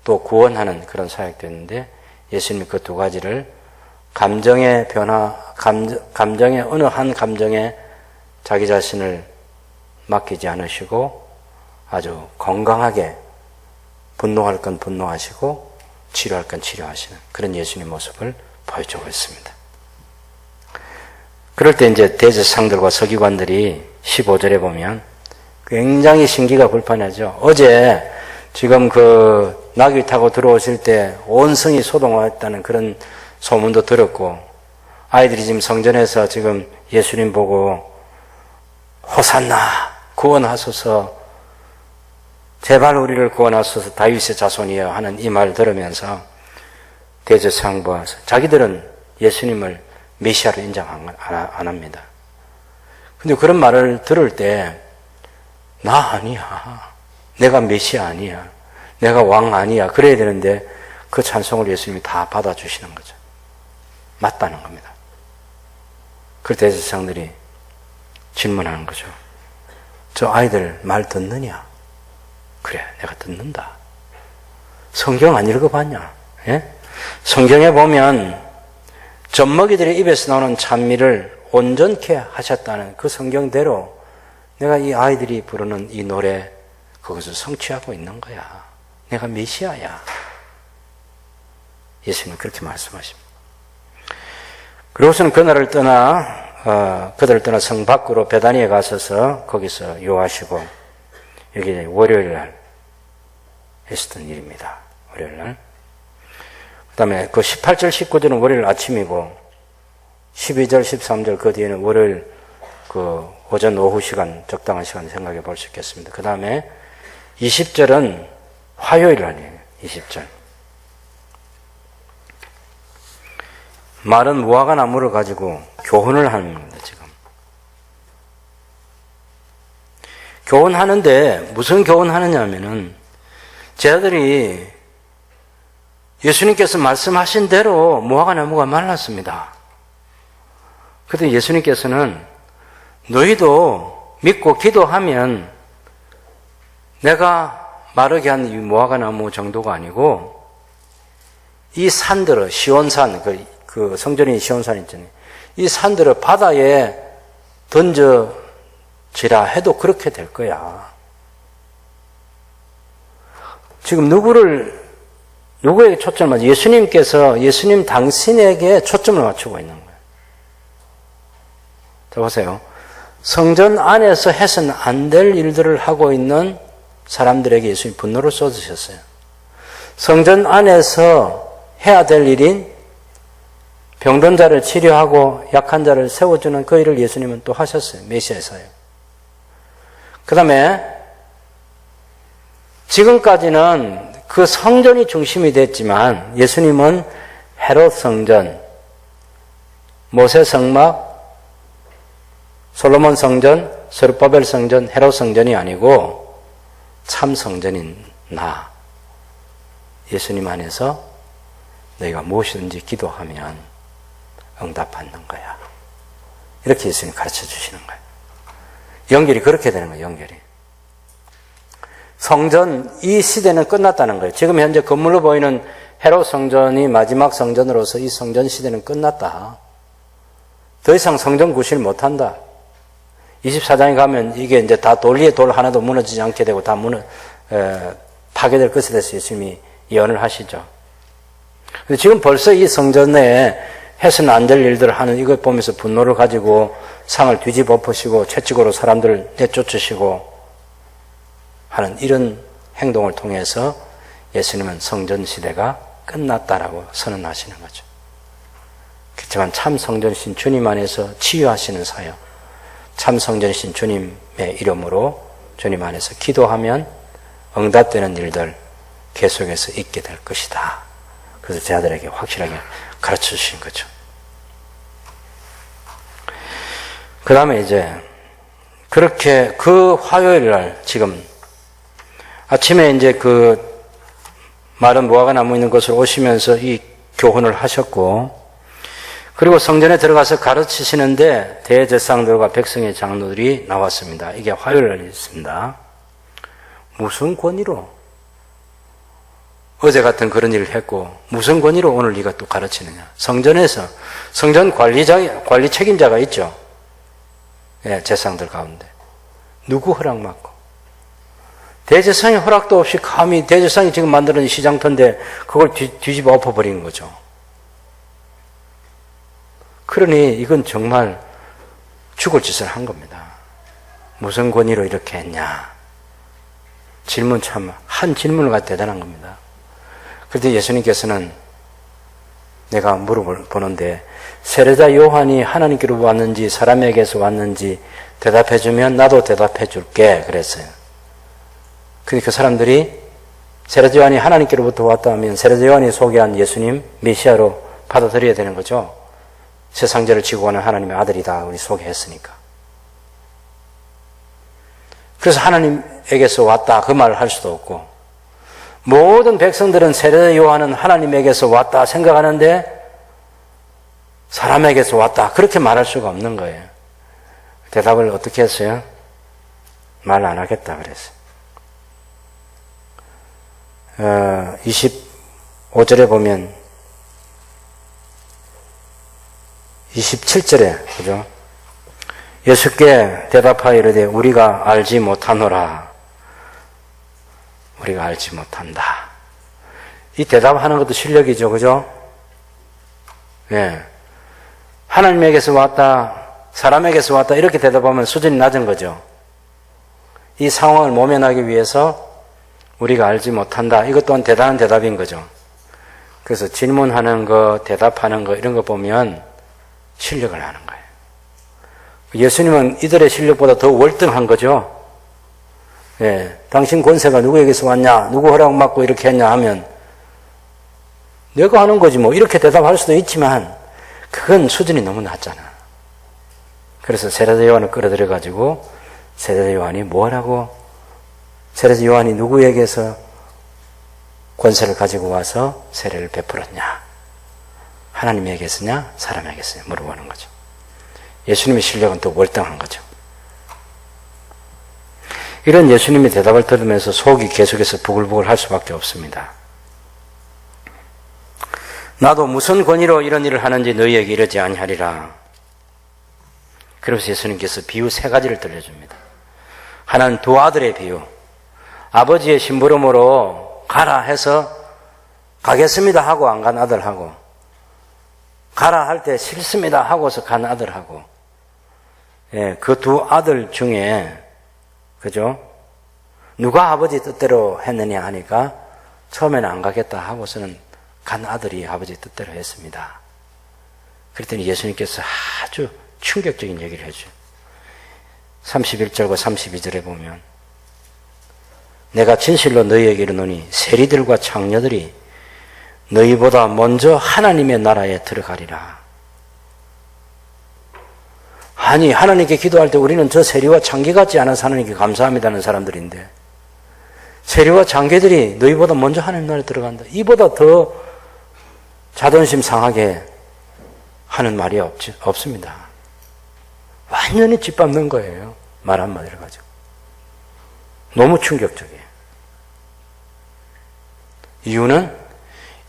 또 구원하는 그런 사역도 있는데 예수님이 그 두 가지를 감정의 변화, 감정의 어느 한 감정에 자기 자신을 맡기지 않으시고 아주 건강하게 분노할 건 분노하시고 치료할 건 치료하시는 그런 예수님 모습을 보여주고 있습니다. 그럴 때 이제 대제사장들과 서기관들이 15절에 보면 굉장히 신기가 불편하죠. 어제 지금 그 나귀 타고 들어오실 때 온 성이 소동했다는 그런 소문도 들었고 아이들이 지금 성전에서 지금 예수님 보고 호산나 구원하소서 제발 우리를 구원하소서 다윗의 자손이여 하는 이 말 들으면서 대제사장과 자기들은 예수님을 메시아로 인정 안 합니다. 근데 그런 말을 들을 때 나 아니야. 내가 메시아 아니야. 내가 왕 아니야. 그래야 되는데 그 찬송을 예수님이 다 받아주시는 거죠. 맞다는 겁니다. 그 대제사장들이 질문하는 거죠. 저 아이들 말 듣느냐? 그래, 내가 듣는다. 성경 안 읽어봤냐? 예? 성경에 보면 젖먹이들의 입에서 나오는 찬미를 온전케 하셨다는 그 성경대로 내가 이 아이들이 부르는 이 노래 그것을 성취하고 있는 거야. 내가 메시아야. 예수님은 그렇게 말씀하십니다. 그리고서는 그들을 떠나 성 밖으로 베다니에 가셔서 거기서 요하시고 여기 월요일 날 했었던 일입니다. 월요일 날. 그 다음에 그 18절, 19절은 월요일 아침이고 12절, 13절 그 뒤에는 월요일 그 오전 오후 시간 적당한 시간 생각해 볼 수 있겠습니다. 그 다음에 20절은 화요일 날이에요. 20절. 마른 무화과 나무를 가지고 교훈을 하는 겁니다. 지금. 교훈하는데 무슨 교훈하느냐 하면은 제자들이 예수님께서 말씀하신 대로 무화과 나무가 말랐습니다. 그때 예수님께서는 너희도 믿고 기도하면 내가 마르게 한 이 무화과 나무 정도가 아니고 이 산들을 시온산 그 성전인 시온산 있잖아요. 이 산들을 바다에 던져지라 해도 그렇게 될 거야. 지금 누구에게 초점을 맞춰? 예수님 당신에게 초점을 맞추고 있는 거예요. 자, 보세요. 성전 안에서 해서는 안 될 일들을 하고 있는 사람들에게 예수님이 분노를 쏟으셨어요. 성전 안에서 해야 될 일인 병든 자를 치료하고 약한 자를 세워주는 그 일을 예수님은 또 하셨어요. 메시아에서요. 그 다음에 지금까지는 그 성전이 중심이 됐지만 예수님은 헤롯 성전, 모세 성막, 솔로몬 성전, 스룹바벨 성전, 헤롯 성전이 아니고 참 성전인 나, 예수님 안에서 너희가 무엇이든지 기도하면 응답받는 거야. 이렇게 예수님이 가르쳐 주시는 거예요. 연결이 그렇게 되는 거예요. 연결이. 성전, 이 시대는 끝났다는 거예요. 지금 현재 건물로 보이는 헤롯 성전이 마지막 성전으로서 이 성전 시대는 끝났다. 더 이상 성전 구실 못한다. 24장에 가면 이게 이제 다 돌 위에 돌 하나도 무너지지 않게 되고 다 파괴될 것에 대해서 예수님이 예언을 하시죠. 근데 지금 벌써 이 성전 내에 해서는 안 될 일들을 하는 이걸 보면서 분노를 가지고 상을 뒤집어 엎으시고 채찍으로 사람들을 내쫓으시고 하는 이런 행동을 통해서 예수님은 성전 시대가 끝났다라고 선언하시는 거죠. 그렇지만 참 성전이신 주님 안에서 치유하시는 사역, 참 성전이신 주님의 이름으로 주님 안에서 기도하면 응답되는 일들 계속해서 있게 될 것이다. 그래서 제 아들에게 확실하게 가르쳐 주신 거죠. 그 다음에 이제 그렇게 그 화요일 날 지금 아침에 이제 그 마른 무화과 나무 있는 곳으로 오시면서 이 교훈을 하셨고, 그리고 성전에 들어가서 가르치시는데 대제사장들과 백성의 장로들이 나왔습니다. 이게 화요일 날 있습니다. 무슨 권위로 어제 같은 그런 일을 했고 무슨 권위로 오늘 네가 또 가르치느냐. 성전에서 성전 관리 책임자가 있죠. 예, 제사장들 가운데 누구 허락 받고 대제사장의 허락도 없이 감히 대제사장이 지금 만드는 시장터인데 그걸 뒤집어 엎어버리는 거죠. 그러니 이건 정말 죽을 짓을 한 겁니다. 무슨 권위로 이렇게 했냐. 질문 참 한 질문을 가지고 대단한 겁니다. 그런데 예수님께서는 내가 물어보는데 세례자 요한이 하나님께로 왔는지 사람에게서 왔는지 대답해주면 나도 대답해줄게 그랬어요. 그러니까 그 사람들이 세례자 요한이 하나님께로부터 왔다 하면 세례자 요한이 소개한 예수님 메시아로 받아들여야 되는 거죠. 세상죄를 지고 가는 하나님의 아들이다 우리 소개했으니까. 그래서 하나님에게서 왔다 그 말을 할 수도 없고, 모든 백성들은 세례자 요한은 하나님에게서 왔다 생각하는데 사람에게서 왔다 그렇게 말할 수가 없는 거예요. 대답을 어떻게 했어요? 말 안 하겠다 그랬어요. 25절에 보면 27절에 그죠? 예수께 대답하여 이르되 우리가 알지 못하노라. 우리가 알지 못한다. 이 대답하는 것도 실력이죠. 그죠? 예. 하나님에게서 왔다, 사람에게서 왔다 이렇게 대답하면 수준이 낮은 거죠. 이 상황을 모면하기 위해서 우리가 알지 못한다. 이것 또한 대단한 대답인 거죠. 그래서 질문하는 거, 대답하는 거 이런 거 보면 실력을 하는 거예요. 예수님은 이들의 실력보다 더 월등한 거죠. 예, 당신 권세가 누구에게서 왔냐, 누구 허락 받고 이렇게 했냐 하면 내가 하는 거지 뭐 이렇게 대답할 수도 있지만 그건 수준이 너무 낮잖아. 그래서 세례자 요한을 끌어들여 가지고 세례자 요한이 뭐라고, 세례자 요한이 누구에게서 권세를 가지고 와서 세례를 베풀었냐, 하나님에게서냐 사람에게서냐 물어보는 거죠. 예수님의 실력은 또 월등한 거죠. 이런 예수님의 대답을 들으면서 속이 계속해서 부글부글 할 수밖에 없습니다. 나도 무슨 권위로 이런 일을 하는지 너희에게 이르지 아니하리라. 그래서 예수님께서 비유 3가지를 들려줍니다. 하나는 두 아들의 비유. 아버지의 심부름으로 가라 해서 가겠습니다 하고 안 간 아들하고, 가라 할 때 싫습니다 하고서 간 아들하고, 그 두 아들 중에, 그죠? 누가 아버지 뜻대로 했느냐 하니까 처음에는 안 가겠다 하고서는 간 아들이 아버지 뜻대로 했습니다. 그랬더니 예수님께서 아주 충격적인 얘기를 해줘요. 31절과 32절에 보면 내가 진실로 너희에게 이르노니 세리들과 창녀들이 너희보다 먼저 하나님의 나라에 들어가리라. 아니, 하나님께 기도할 때 우리는 저 세리와 창기 같지 않아서 하나님께 감사합니다는 사람들인데 세리와 창기들이 너희보다 먼저 하나님 나라에 들어간다. 이보다 더 자존심 상하게 하는 말이 없습니다. 완전히 짓밟는 거예요. 말 한마디를 가지고. 너무 충격적이에요. 이유는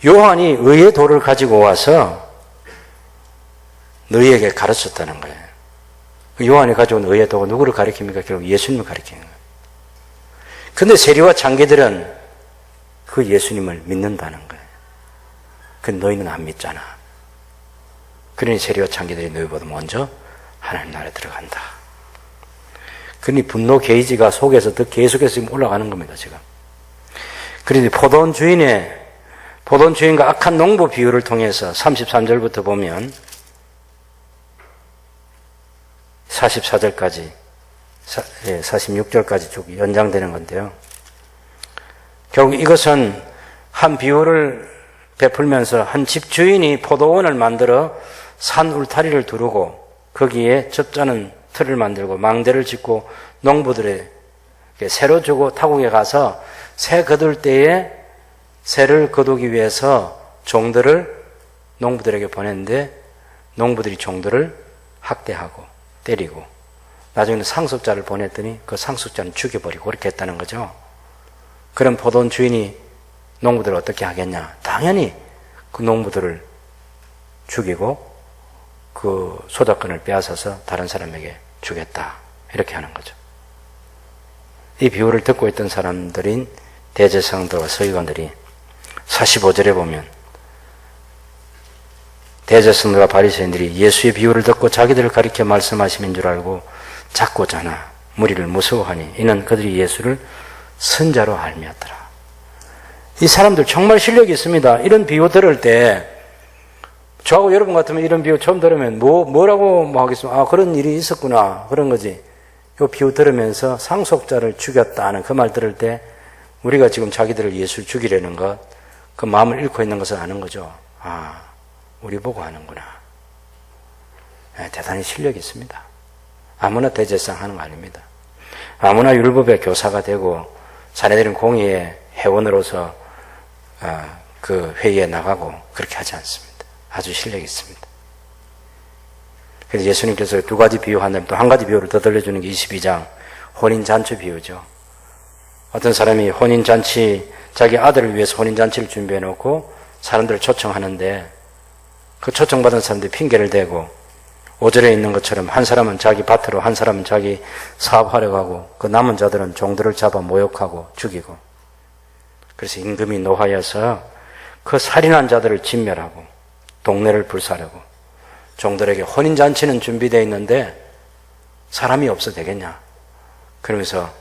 요한이 의의 도를 가지고 와서 너희에게 가르쳤다는 거예요. 요한이 가져온 의의 도가 누구를 가리킵니까? 결국 예수님을 가리키는 거예요. 근데 세리와 창기들은 그 예수님을 믿는다는 거예요. 근데 너희는 안 믿잖아. 그러니 세리와 창기들이 너희보다 먼저 하나님 나라에 들어간다. 그러니 분노 게이지가 속에서 더 계속해서 지금 올라가는 겁니다, 지금. 그러니 포도원 주인과 악한 농부 비유를 통해서 33절부터 보면 44절까지, 46절까지 쭉 연장되는 건데요. 결국 이것은 한 비유를 베풀면서 한 집주인이 포도원을 만들어 산 울타리를 두르고 거기에 젖자는 틀을 만들고 망대를 짓고 농부들에게 새로 주고 타국에 가서 새 거둘 때에 새를 거두기 위해서 종들을 농부들에게 보냈는데 농부들이 종들을 학대하고 때리고 나중에는 상속자를 보냈더니 그 상속자는 죽여버리고 그렇게 했다는 거죠. 그럼 포도원 주인이 농부들을 어떻게 하겠냐? 당연히 그 농부들을 죽이고 그 소작권을 빼앗아서 다른 사람에게 주겠다. 이렇게 하는 거죠. 이 비유를 듣고 있던 사람들인 대제사장들과 서기관들이 45절에 보면 대제사장들과 바리새인들이 예수의 비유를 듣고 자기들을 가리켜 말씀하심인 줄 알고 작고자나 무리를 무서워하니 이는 그들이 예수를 선자로 알미었더라. 이 사람들 정말 실력이 있습니다. 이런 비유 들을 때 저하고 여러분 같으면 이런 비유 처음 들으면 뭐라고 하겠습니까? 아, 그런 일이 있었구나. 그런 거지. 이 비유 들으면서 상속자를 죽였다 하는 그 말 들을 때 우리가 지금 자기들을 예수를 죽이려는 것, 그 마음을 잃고 있는 것을 아는 거죠. 아, 우리 보고 하는구나. 네, 대단히 실력이 있습니다. 아무나 대제사장 하는 거 아닙니다. 아무나 율법의 교사가 되고 자네들은 공의의 회원으로서 그 회의에 나가고 그렇게 하지 않습니다. 아주 실력이 있습니다. 그래서 예수님께서 두 가지 비유하는데 또 한 가지 비유를 더 들려주는 게 22장 혼인잔치 비유죠. 어떤 사람이 혼인잔치, 자기 아들을 위해서 혼인잔치를 준비해 놓고 사람들을 초청하는데 그 초청받은 사람들이 핑계를 대고 5절에 있는 것처럼 한 사람은 자기 밭으로 한 사람은 자기 사업하려 가고 그 남은 자들은 종들을 잡아 모욕하고 죽이고 그래서 임금이 노하여서 그 살인한 자들을 진멸하고 동네를 불사르고 종들에게 혼인잔치는 준비되어 있는데 사람이 없어 되겠냐. 그러면서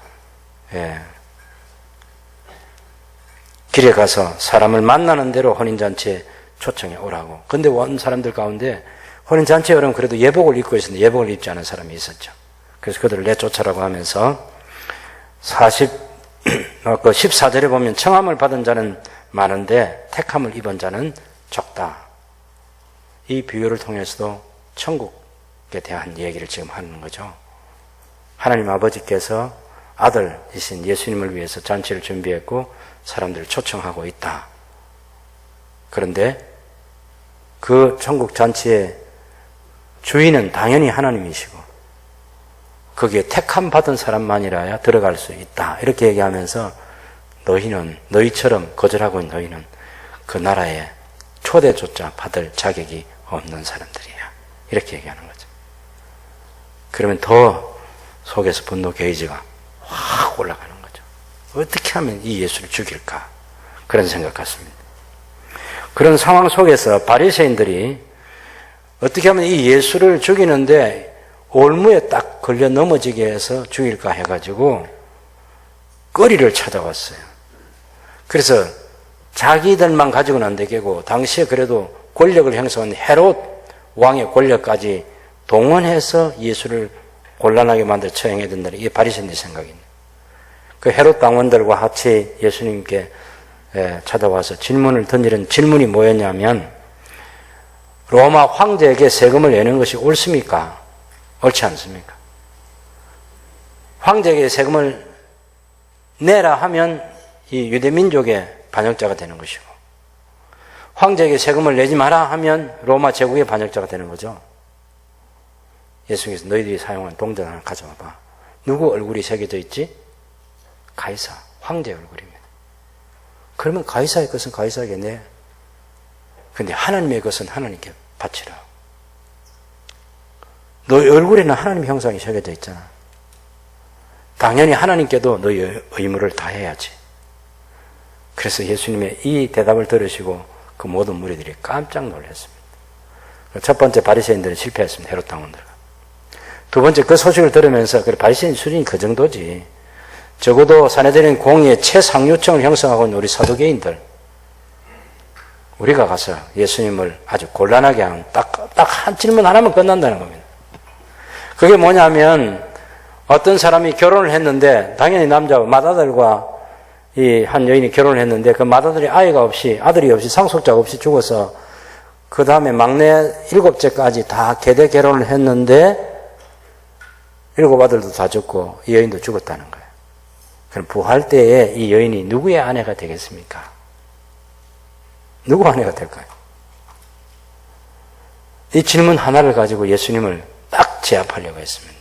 길에 가서 사람을 만나는 대로 혼인잔치에 초청해 오라고. 근데 온 사람들 가운데 혼인잔치에 오려면 그래도 예복을 입고 있었는데 예복을 입지 않은 사람이 있었죠. 그래서 그들을 내쫓으라고 하면서 14절에 보면 청함을 받은 자는 많은데 택함을 입은 자는 적다. 이 비유를 통해서도 천국에 대한 얘기를 지금 하는 거죠. 하나님 아버지께서 아들이신 예수님을 위해서 잔치를 준비했고 사람들을 초청하고 있다. 그런데 그 천국 잔치의 주인은 당연히 하나님이시고 거기에 택함 받은 사람만이라야 들어갈 수 있다. 이렇게 얘기하면서 너희처럼 거절하고 있는 너희는 그 나라에 초대조차 받을 자격이 없는 사람들이야. 이렇게 얘기하는 거죠. 그러면 더 속에서 분노 게이지가 확 올라가는 거죠. 어떻게 하면 이 예수를 죽일까? 그런 생각 같습니다. 그런 상황 속에서 바리새인들이 어떻게 하면 이 예수를 죽이는데 올무에 딱 걸려 넘어지게 해서 죽일까 해가지고 거리를 찾아왔어요. 그래서 자기들만 가지고는 안 되겠고 당시에 그래도 권력을 형성한 헤롯 왕의 권력까지 동원해서 예수를 곤란하게 만들어 처형해야 된다. 이게 바리새인들 생각입니다. 그 헤롯 당원들과 같이 예수님께 찾아와서 질문을 던지는 질문이 뭐였냐면 로마 황제에게 세금을 내는 것이 옳습니까? 옳지 않습니까? 황제에게 세금을 내라 하면 이 유대민족의 반역자가 되는 것이고 황제에게 세금을 내지 마라 하면 로마 제국의 반역자가 되는 거죠. 예수님께서 너희들이 사용한 동전 하나 가져와봐. 누구 얼굴이 새겨져 있지? 가이사, 황제 얼굴입니다. 그러면 가이사의 것은 가이사에게 내. 근데 하나님의 것은 하나님께 바치라. 너희 얼굴에는 하나님 형상이 새겨져 있잖아. 당연히 하나님께도 너희 의무를 다해야지. 그래서 예수님의 이 대답을 들으시고 그 모든 무리들이 깜짝 놀랐습니다. 첫 번째 바리새인들은 실패했습니다. 헤롯 당원들과. 두 번째 그 소식을 들으면서 그래 바리새인 수준이 그 정도지. 적어도 사내들인 공의의 최상류층을 형성하고 있는 우리 사두개인들 우리가 가서 예수님을 아주 곤란하게 한 딱 한 질문 하나면 끝난다는 겁니다. 그게 뭐냐면 어떤 사람이 결혼을 했는데 당연히 남자와 맏아들과 이 한 여인이 결혼을 했는데 그 맏아들이 아이가 없이 아들이 없이 상속자가 없이 죽어서 그 다음에 막내 7째까지 다 계대 결혼을 했는데 7아들도 다 죽고 이 여인도 죽었다는 거예요. 그럼 부활 때에 이 여인이 누구의 아내가 되겠습니까? 누구 아내가 될까요? 이 질문 하나를 가지고 예수님을 딱 제압하려고 했습니다.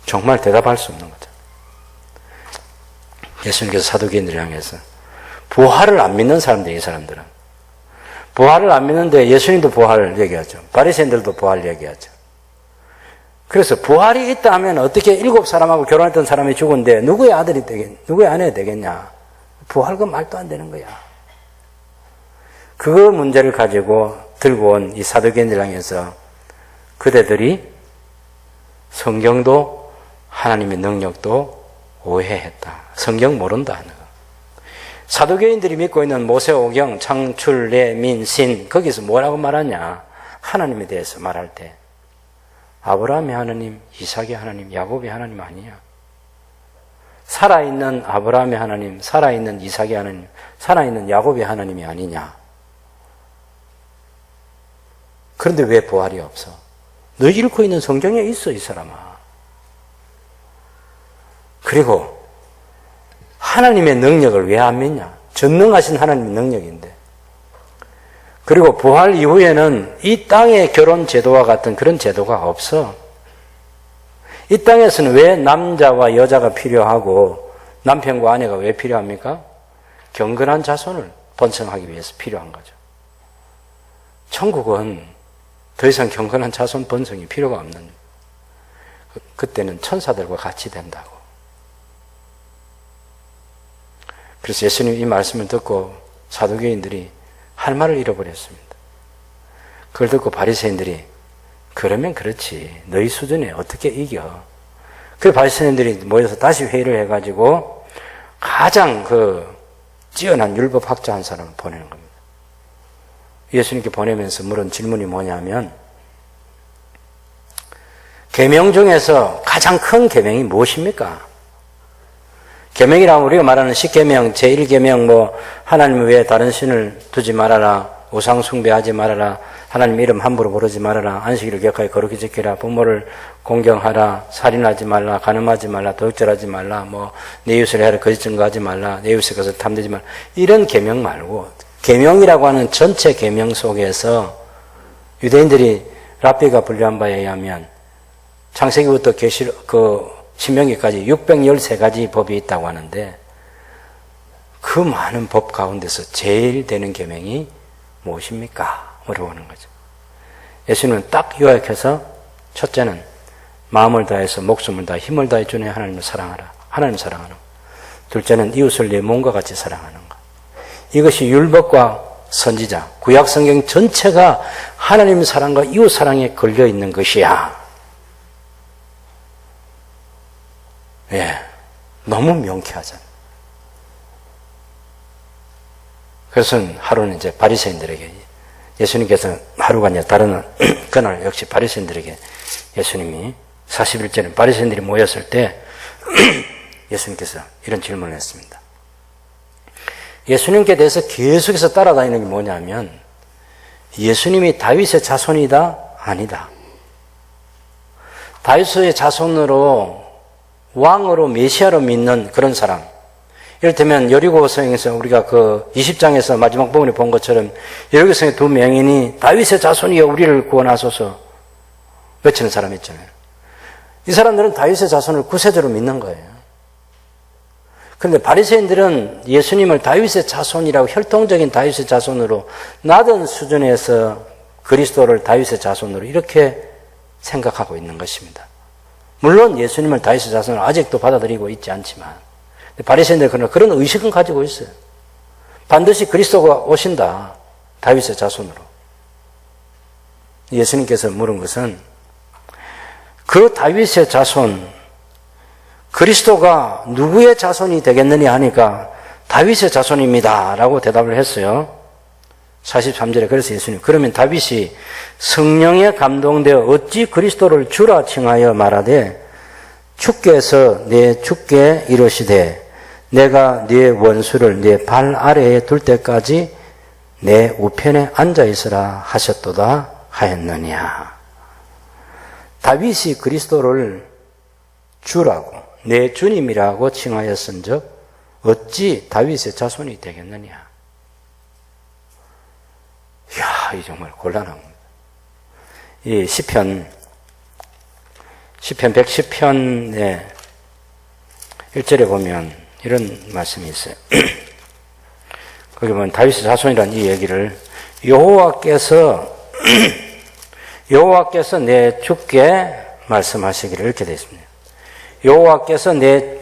정말 대답할 수 없는 거죠. 예수님께서 사두개인들을 향해서 부활을 안 믿는 사람들, 이 사람들은 부활을 안 믿는데 예수님도 부활을 얘기하죠. 바리새인들도 부활을 얘기하죠. 그래서 부활이 있다 하면 어떻게 7사람하고 결혼했던 사람이 죽은데 누구의 아들이 누구의 아내가 되겠냐? 부활과 말도 안 되는 거야. 그 문제를 가지고 들고 온 이 사두개인들 향해서 그대들이 성경도 하나님의 능력도 오해했다. 성경 모른다 하는 거. 사두개인들이 믿고 있는 모세오경, 창출, 레민, 신 거기서 뭐라고 말하냐? 하나님에 대해서 말할 때 아브라함의 하나님, 이삭의 하나님, 야곱의 하나님 아니냐? 살아있는 아브라함의 하나님, 살아있는 이삭의 하나님, 살아있는 야곱의 하나님이 아니냐? 그런데 왜 부활이 없어? 너 읽고 있는 성경에 있어, 이 사람아. 그리고 하나님의 능력을 왜 안 믿냐? 전능하신 하나님의 능력인데. 그리고 부활 이후에는 이 땅의 결혼 제도와 같은 그런 제도가 없어. 이 땅에서는 왜 남자와 여자가 필요하고 남편과 아내가 왜 필요합니까? 경건한 자손을 번성하기 위해서 필요한 거죠. 천국은 더 이상 경건한 자손 번성이 필요가 없는, 그때는 천사들과 같이 된다고. 그래서 예수님 이 말씀을 듣고 사두개인들이 할 말을 잃어버렸습니다. 그걸 듣고 바리새인들이 그러면 그렇지, 너희 수준에 어떻게 이겨? 그래서 바리새인들이 모여서 다시 회의를 해가지고 가장 뛰어난 율법학자 한 사람을 보내는 겁니다. 예수님께 보내면서 물은 질문이 뭐냐면 계명 중에서 가장 큰 계명이 무엇입니까? 계명이라면 우리가 말하는 10계명, 제1계명 하나님 외에 다른 신을 두지 말아라, 우상 숭배하지 말아라, 하나님 이름 함부로 부르지 말아라, 안식일을 기억하여 거룩히 지키라, 부모를 공경하라, 살인하지 말라, 간음하지 말라, 도둑질하지 말라, 내 이웃을 해라, 거짓 증거하지 말라, 내 이웃의 것을 탐내지 말라, 이런 계명 말고 계명이라고 하는 전체 계명 속에서 유대인들이 랍비가 분류한 바에 의하면 창세기부터 신명기까지 613가지 법이 있다고 하는데 그 많은 법 가운데서 제일 되는 계명이 무엇입니까? 물어보는 거죠. 예수님은 딱 요약해서 첫째는 마음을 다해서 목숨을 다해 힘을 다해 주는 하나님을 사랑하라. 하나님을 사랑하는 것. 둘째는 이웃을 내 몸과 같이 사랑하는 것. 이것이 율법과 선지자, 구약 성경 전체가 하나님 사랑과 이웃 사랑에 걸려 있는 것이야. 예, 너무 명쾌하잖아. 그래서 하루는 이제 바리새인들에게 예수님께서 하루가 아니라 다른 그날 역시 바리새인들에게 예수님이 41절에 바리새인들이 모였을 때 예수님께서 이런 질문을 했습니다. 예수님께 대해서 계속해서 따라다니는 게 뭐냐면 예수님이 다윗의 자손이다? 아니다. 다윗의 자손으로 왕으로 메시아로 믿는 그런 사람. 이를테면 여리고성에서 우리가 그 20장에서 마지막 부분에 본 것처럼 여리고성의 두 맹인이 다윗의 자손이여 우리를 구원하소서 외치는 사람이 있잖아요. 이 사람들은 다윗의 자손을 구세주로 믿는 거예요. 그런데 바리새인들은 예수님을 다윗의 자손이라고 혈통적인 다윗의 자손으로 낮은 수준에서 그리스도를 다윗의 자손으로 이렇게 생각하고 있는 것입니다. 물론 예수님을 다윗의 자손으로 아직도 받아들이고 있지 않지만 바리새인들은 그런 의식은 가지고 있어요. 반드시 그리스도가 오신다. 다윗의 자손으로. 예수님께서 물은 것은 그 다윗의 자손, 그리스도가 누구의 자손이 되겠느냐 하니까 다윗의 자손입니다. 라고 대답을 했어요. 43절에 그래서 예수님 그러면 다윗이 성령에 감동되어 어찌 그리스도를 주라 칭하여 말하되 주께서 내 주께 이르시되 내가 네 원수를 네 발 아래에 둘 때까지 내 우편에 앉아 있으라 하셨도다 하였느냐. 다윗이 그리스도를 주라고 내 주님이라고 칭하였은즉 어찌 다윗의 자손이 되겠느냐. 이야, 이 정말 곤란합니다. 이 시편 110편의 1절에 보면 이런 말씀이 있어요. 거기 보면 다윗의 자손이라는 이 얘기를 여호와께서 내 주께 말씀하시기를 이렇게 되어 있습니다. 여호와께서 내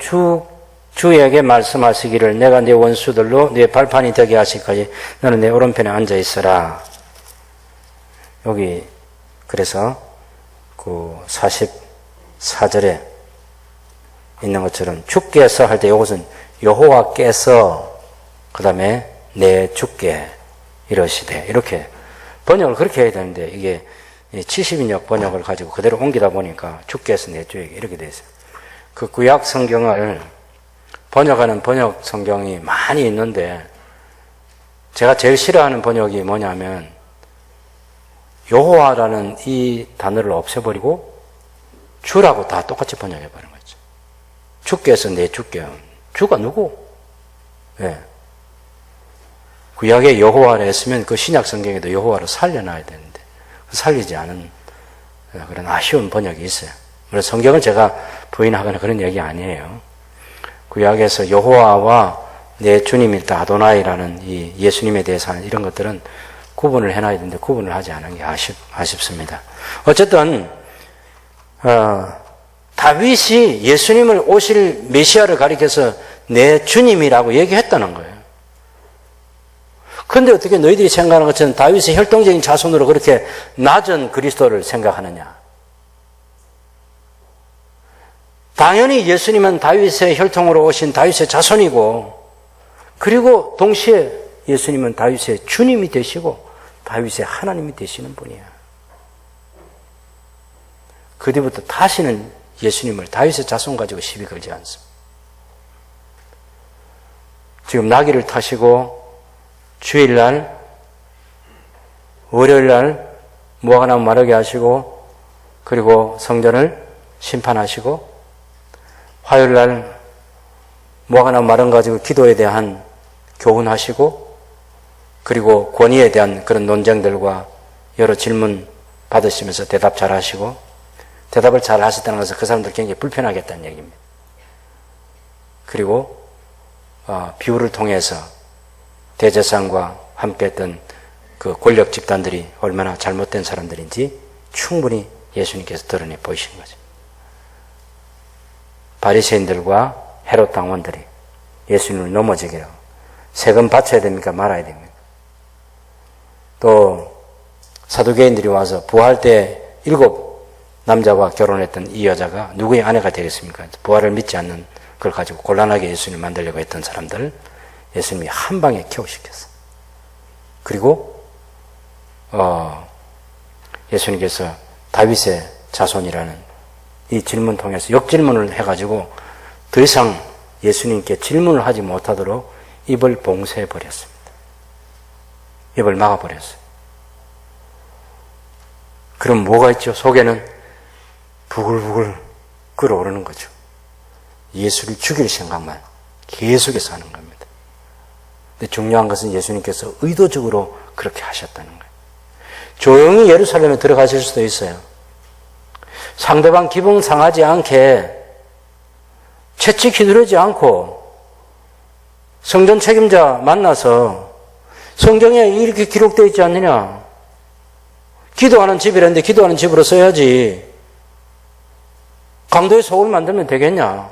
주에게 말씀하시기를 내가 네 원수들로 네 발판이 되게 하실까지 너는 내 오른편에 앉아 있어라. 여기 그래서 그 44절에 있는 것처럼 주께서 할 때 이것은 여호와께서 그 다음에 내 주께 이러시되 이렇게 번역을 그렇게 해야 되는데 이게 70인역 번역을 가지고 그대로 옮기다 보니까 주께서 내 주에게 이렇게 되어 있어요. 그 구약 성경을 번역하는 번역 성경이 많이 있는데 제가 제일 싫어하는 번역이 뭐냐면 여호와라는 이 단어를 없애버리고 주라고 다 똑같이 번역해버린 거죠. 주께서 내 주께. 주가 누구? 예. 구약에 여호와를 했으면 그 신약 성경에도 여호와를 살려놔야 되는데 살리지 않은 그런 아쉬운 번역이 있어요. 물론 성경을 제가 부인하거나 그런 얘기 아니에요. 구약에서 여호와와 내 주님이 아도나이라는 이 예수님에 대해서 하는 이런 것들은 구분을 해놔야 되는데 구분을 하지 않은 게 아쉽습니다. 어쨌든 다윗이 예수님을 오실 메시아를 가리켜서 내 주님이라고 얘기했다는 거예요. 그런데 어떻게 너희들이 생각하는 것처럼 다윗의 혈통적인 자손으로 그렇게 낮은 그리스도를 생각하느냐? 당연히 예수님은 다윗의 혈통으로 오신 다윗의 자손이고 그리고 동시에 예수님은 다윗의 주님이 되시고 다윗의 하나님이 되시는 분이야. 그 뒤부터 다시는 예수님을 다윗의 자손 가지고 시비 걸지 않습니다. 지금 나귀를 타시고 주일날, 월요일날 무화과나무 마르게 하시고 그리고 성전을 심판하시고 화요일날 무화과나무 마른 가지고 기도에 대한 교훈하시고 그리고 권위에 대한 그런 논쟁들과 여러 질문 받으시면서 대답 잘 하시고 대답을 잘 하셨다는 것은 그 사람들 굉장히 불편하겠다는 얘기입니다. 그리고 비유를 통해서 대제사장과 함께했던 그 권력 집단들이 얼마나 잘못된 사람들인지 충분히 예수님께서 드러내 보이신 거죠. 바리새인들과 헤롯 당원들이 예수님을 넘어지게 하고 세금 바쳐야 됩니까? 말아야 됩니까? 또 사두개인들이 와서 부활 때 7 남자와 결혼했던 이 여자가 누구의 아내가 되겠습니까? 부활을 믿지 않는 걸 가지고 곤란하게 예수님을 만들려고 했던 사람들 예수님이 한 방에 켜우시켰어요. 그리고 예수님께서 다윗의 자손이라는 이 질문 통해서 역질문을 해가지고 더 이상 예수님께 질문을 하지 못하도록 입을 봉쇄해 버렸습니다. 입을 막아 버렸어요. 그럼 뭐가 있죠? 속에는 부글부글 끓어오르는 거죠. 예수를 죽일 생각만 계속해서 하는 겁니다. 근데 중요한 것은 예수님께서 의도적으로 그렇게 하셨다는 거예요. 조용히 예루살렘에 들어가실 수도 있어요. 상대방 기분 상하지 않게 채찍 휘두르지 않고 성전 책임자 만나서 성경에 이렇게 기록되어 있지 않느냐. 기도하는 집이라는데 기도하는 집으로 써야지. 강도의 속을 만들면 되겠냐.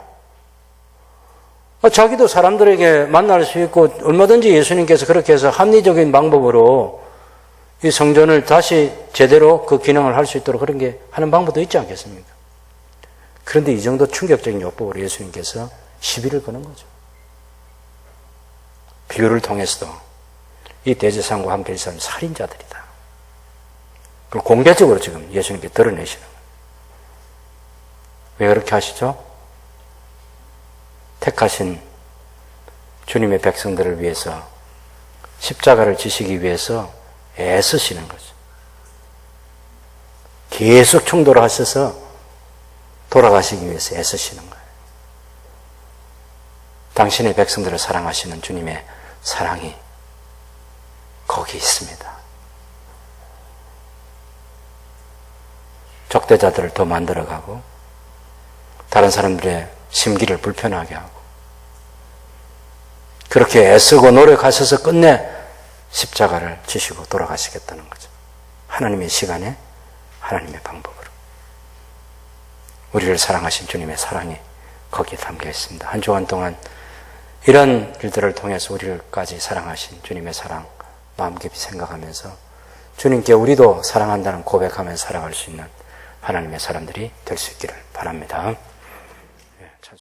자기도 사람들에게 만날 수 있고 얼마든지 예수님께서 그렇게 해서 합리적인 방법으로 이 성전을 다시 제대로 그 기능을 할 수 있도록 그런 게 하는 방법도 있지 않겠습니까? 그런데 이 정도 충격적인 요법으로 예수님께서 시비를 거는 거죠. 비유를 통해서도 이 대제사장과 함께 있는 사람은 살인자들이다. 그걸 공개적으로 지금 예수님께 드러내시는 거예요. 왜 그렇게 하시죠? 택하신 주님의 백성들을 위해서 십자가를 지시기 위해서 애쓰시는 거죠. 계속 충돌을 하셔서 돌아가시기 위해서 애쓰시는 거예요. 당신의 백성들을 사랑하시는 주님의 사랑이 거기 있습니다. 적대자들을 더 만들어가고 다른 사람들의 심기를 불편하게 하고 그렇게 애쓰고 노력하셔서 끝내 십자가를 지시고 돌아가시겠다는 거죠. 하나님의 시간에 하나님의 방법으로. 우리를 사랑하신 주님의 사랑이 거기에 담겨 있습니다. 한 주간 동안 이런 일들을 통해서 우리를까지 사랑하신 주님의 사랑 마음 깊이 생각하면서 주님께 우리도 사랑한다는 고백하면서 살아갈 수 있는 하나님의 사람들이 될 수 있기를 바랍니다.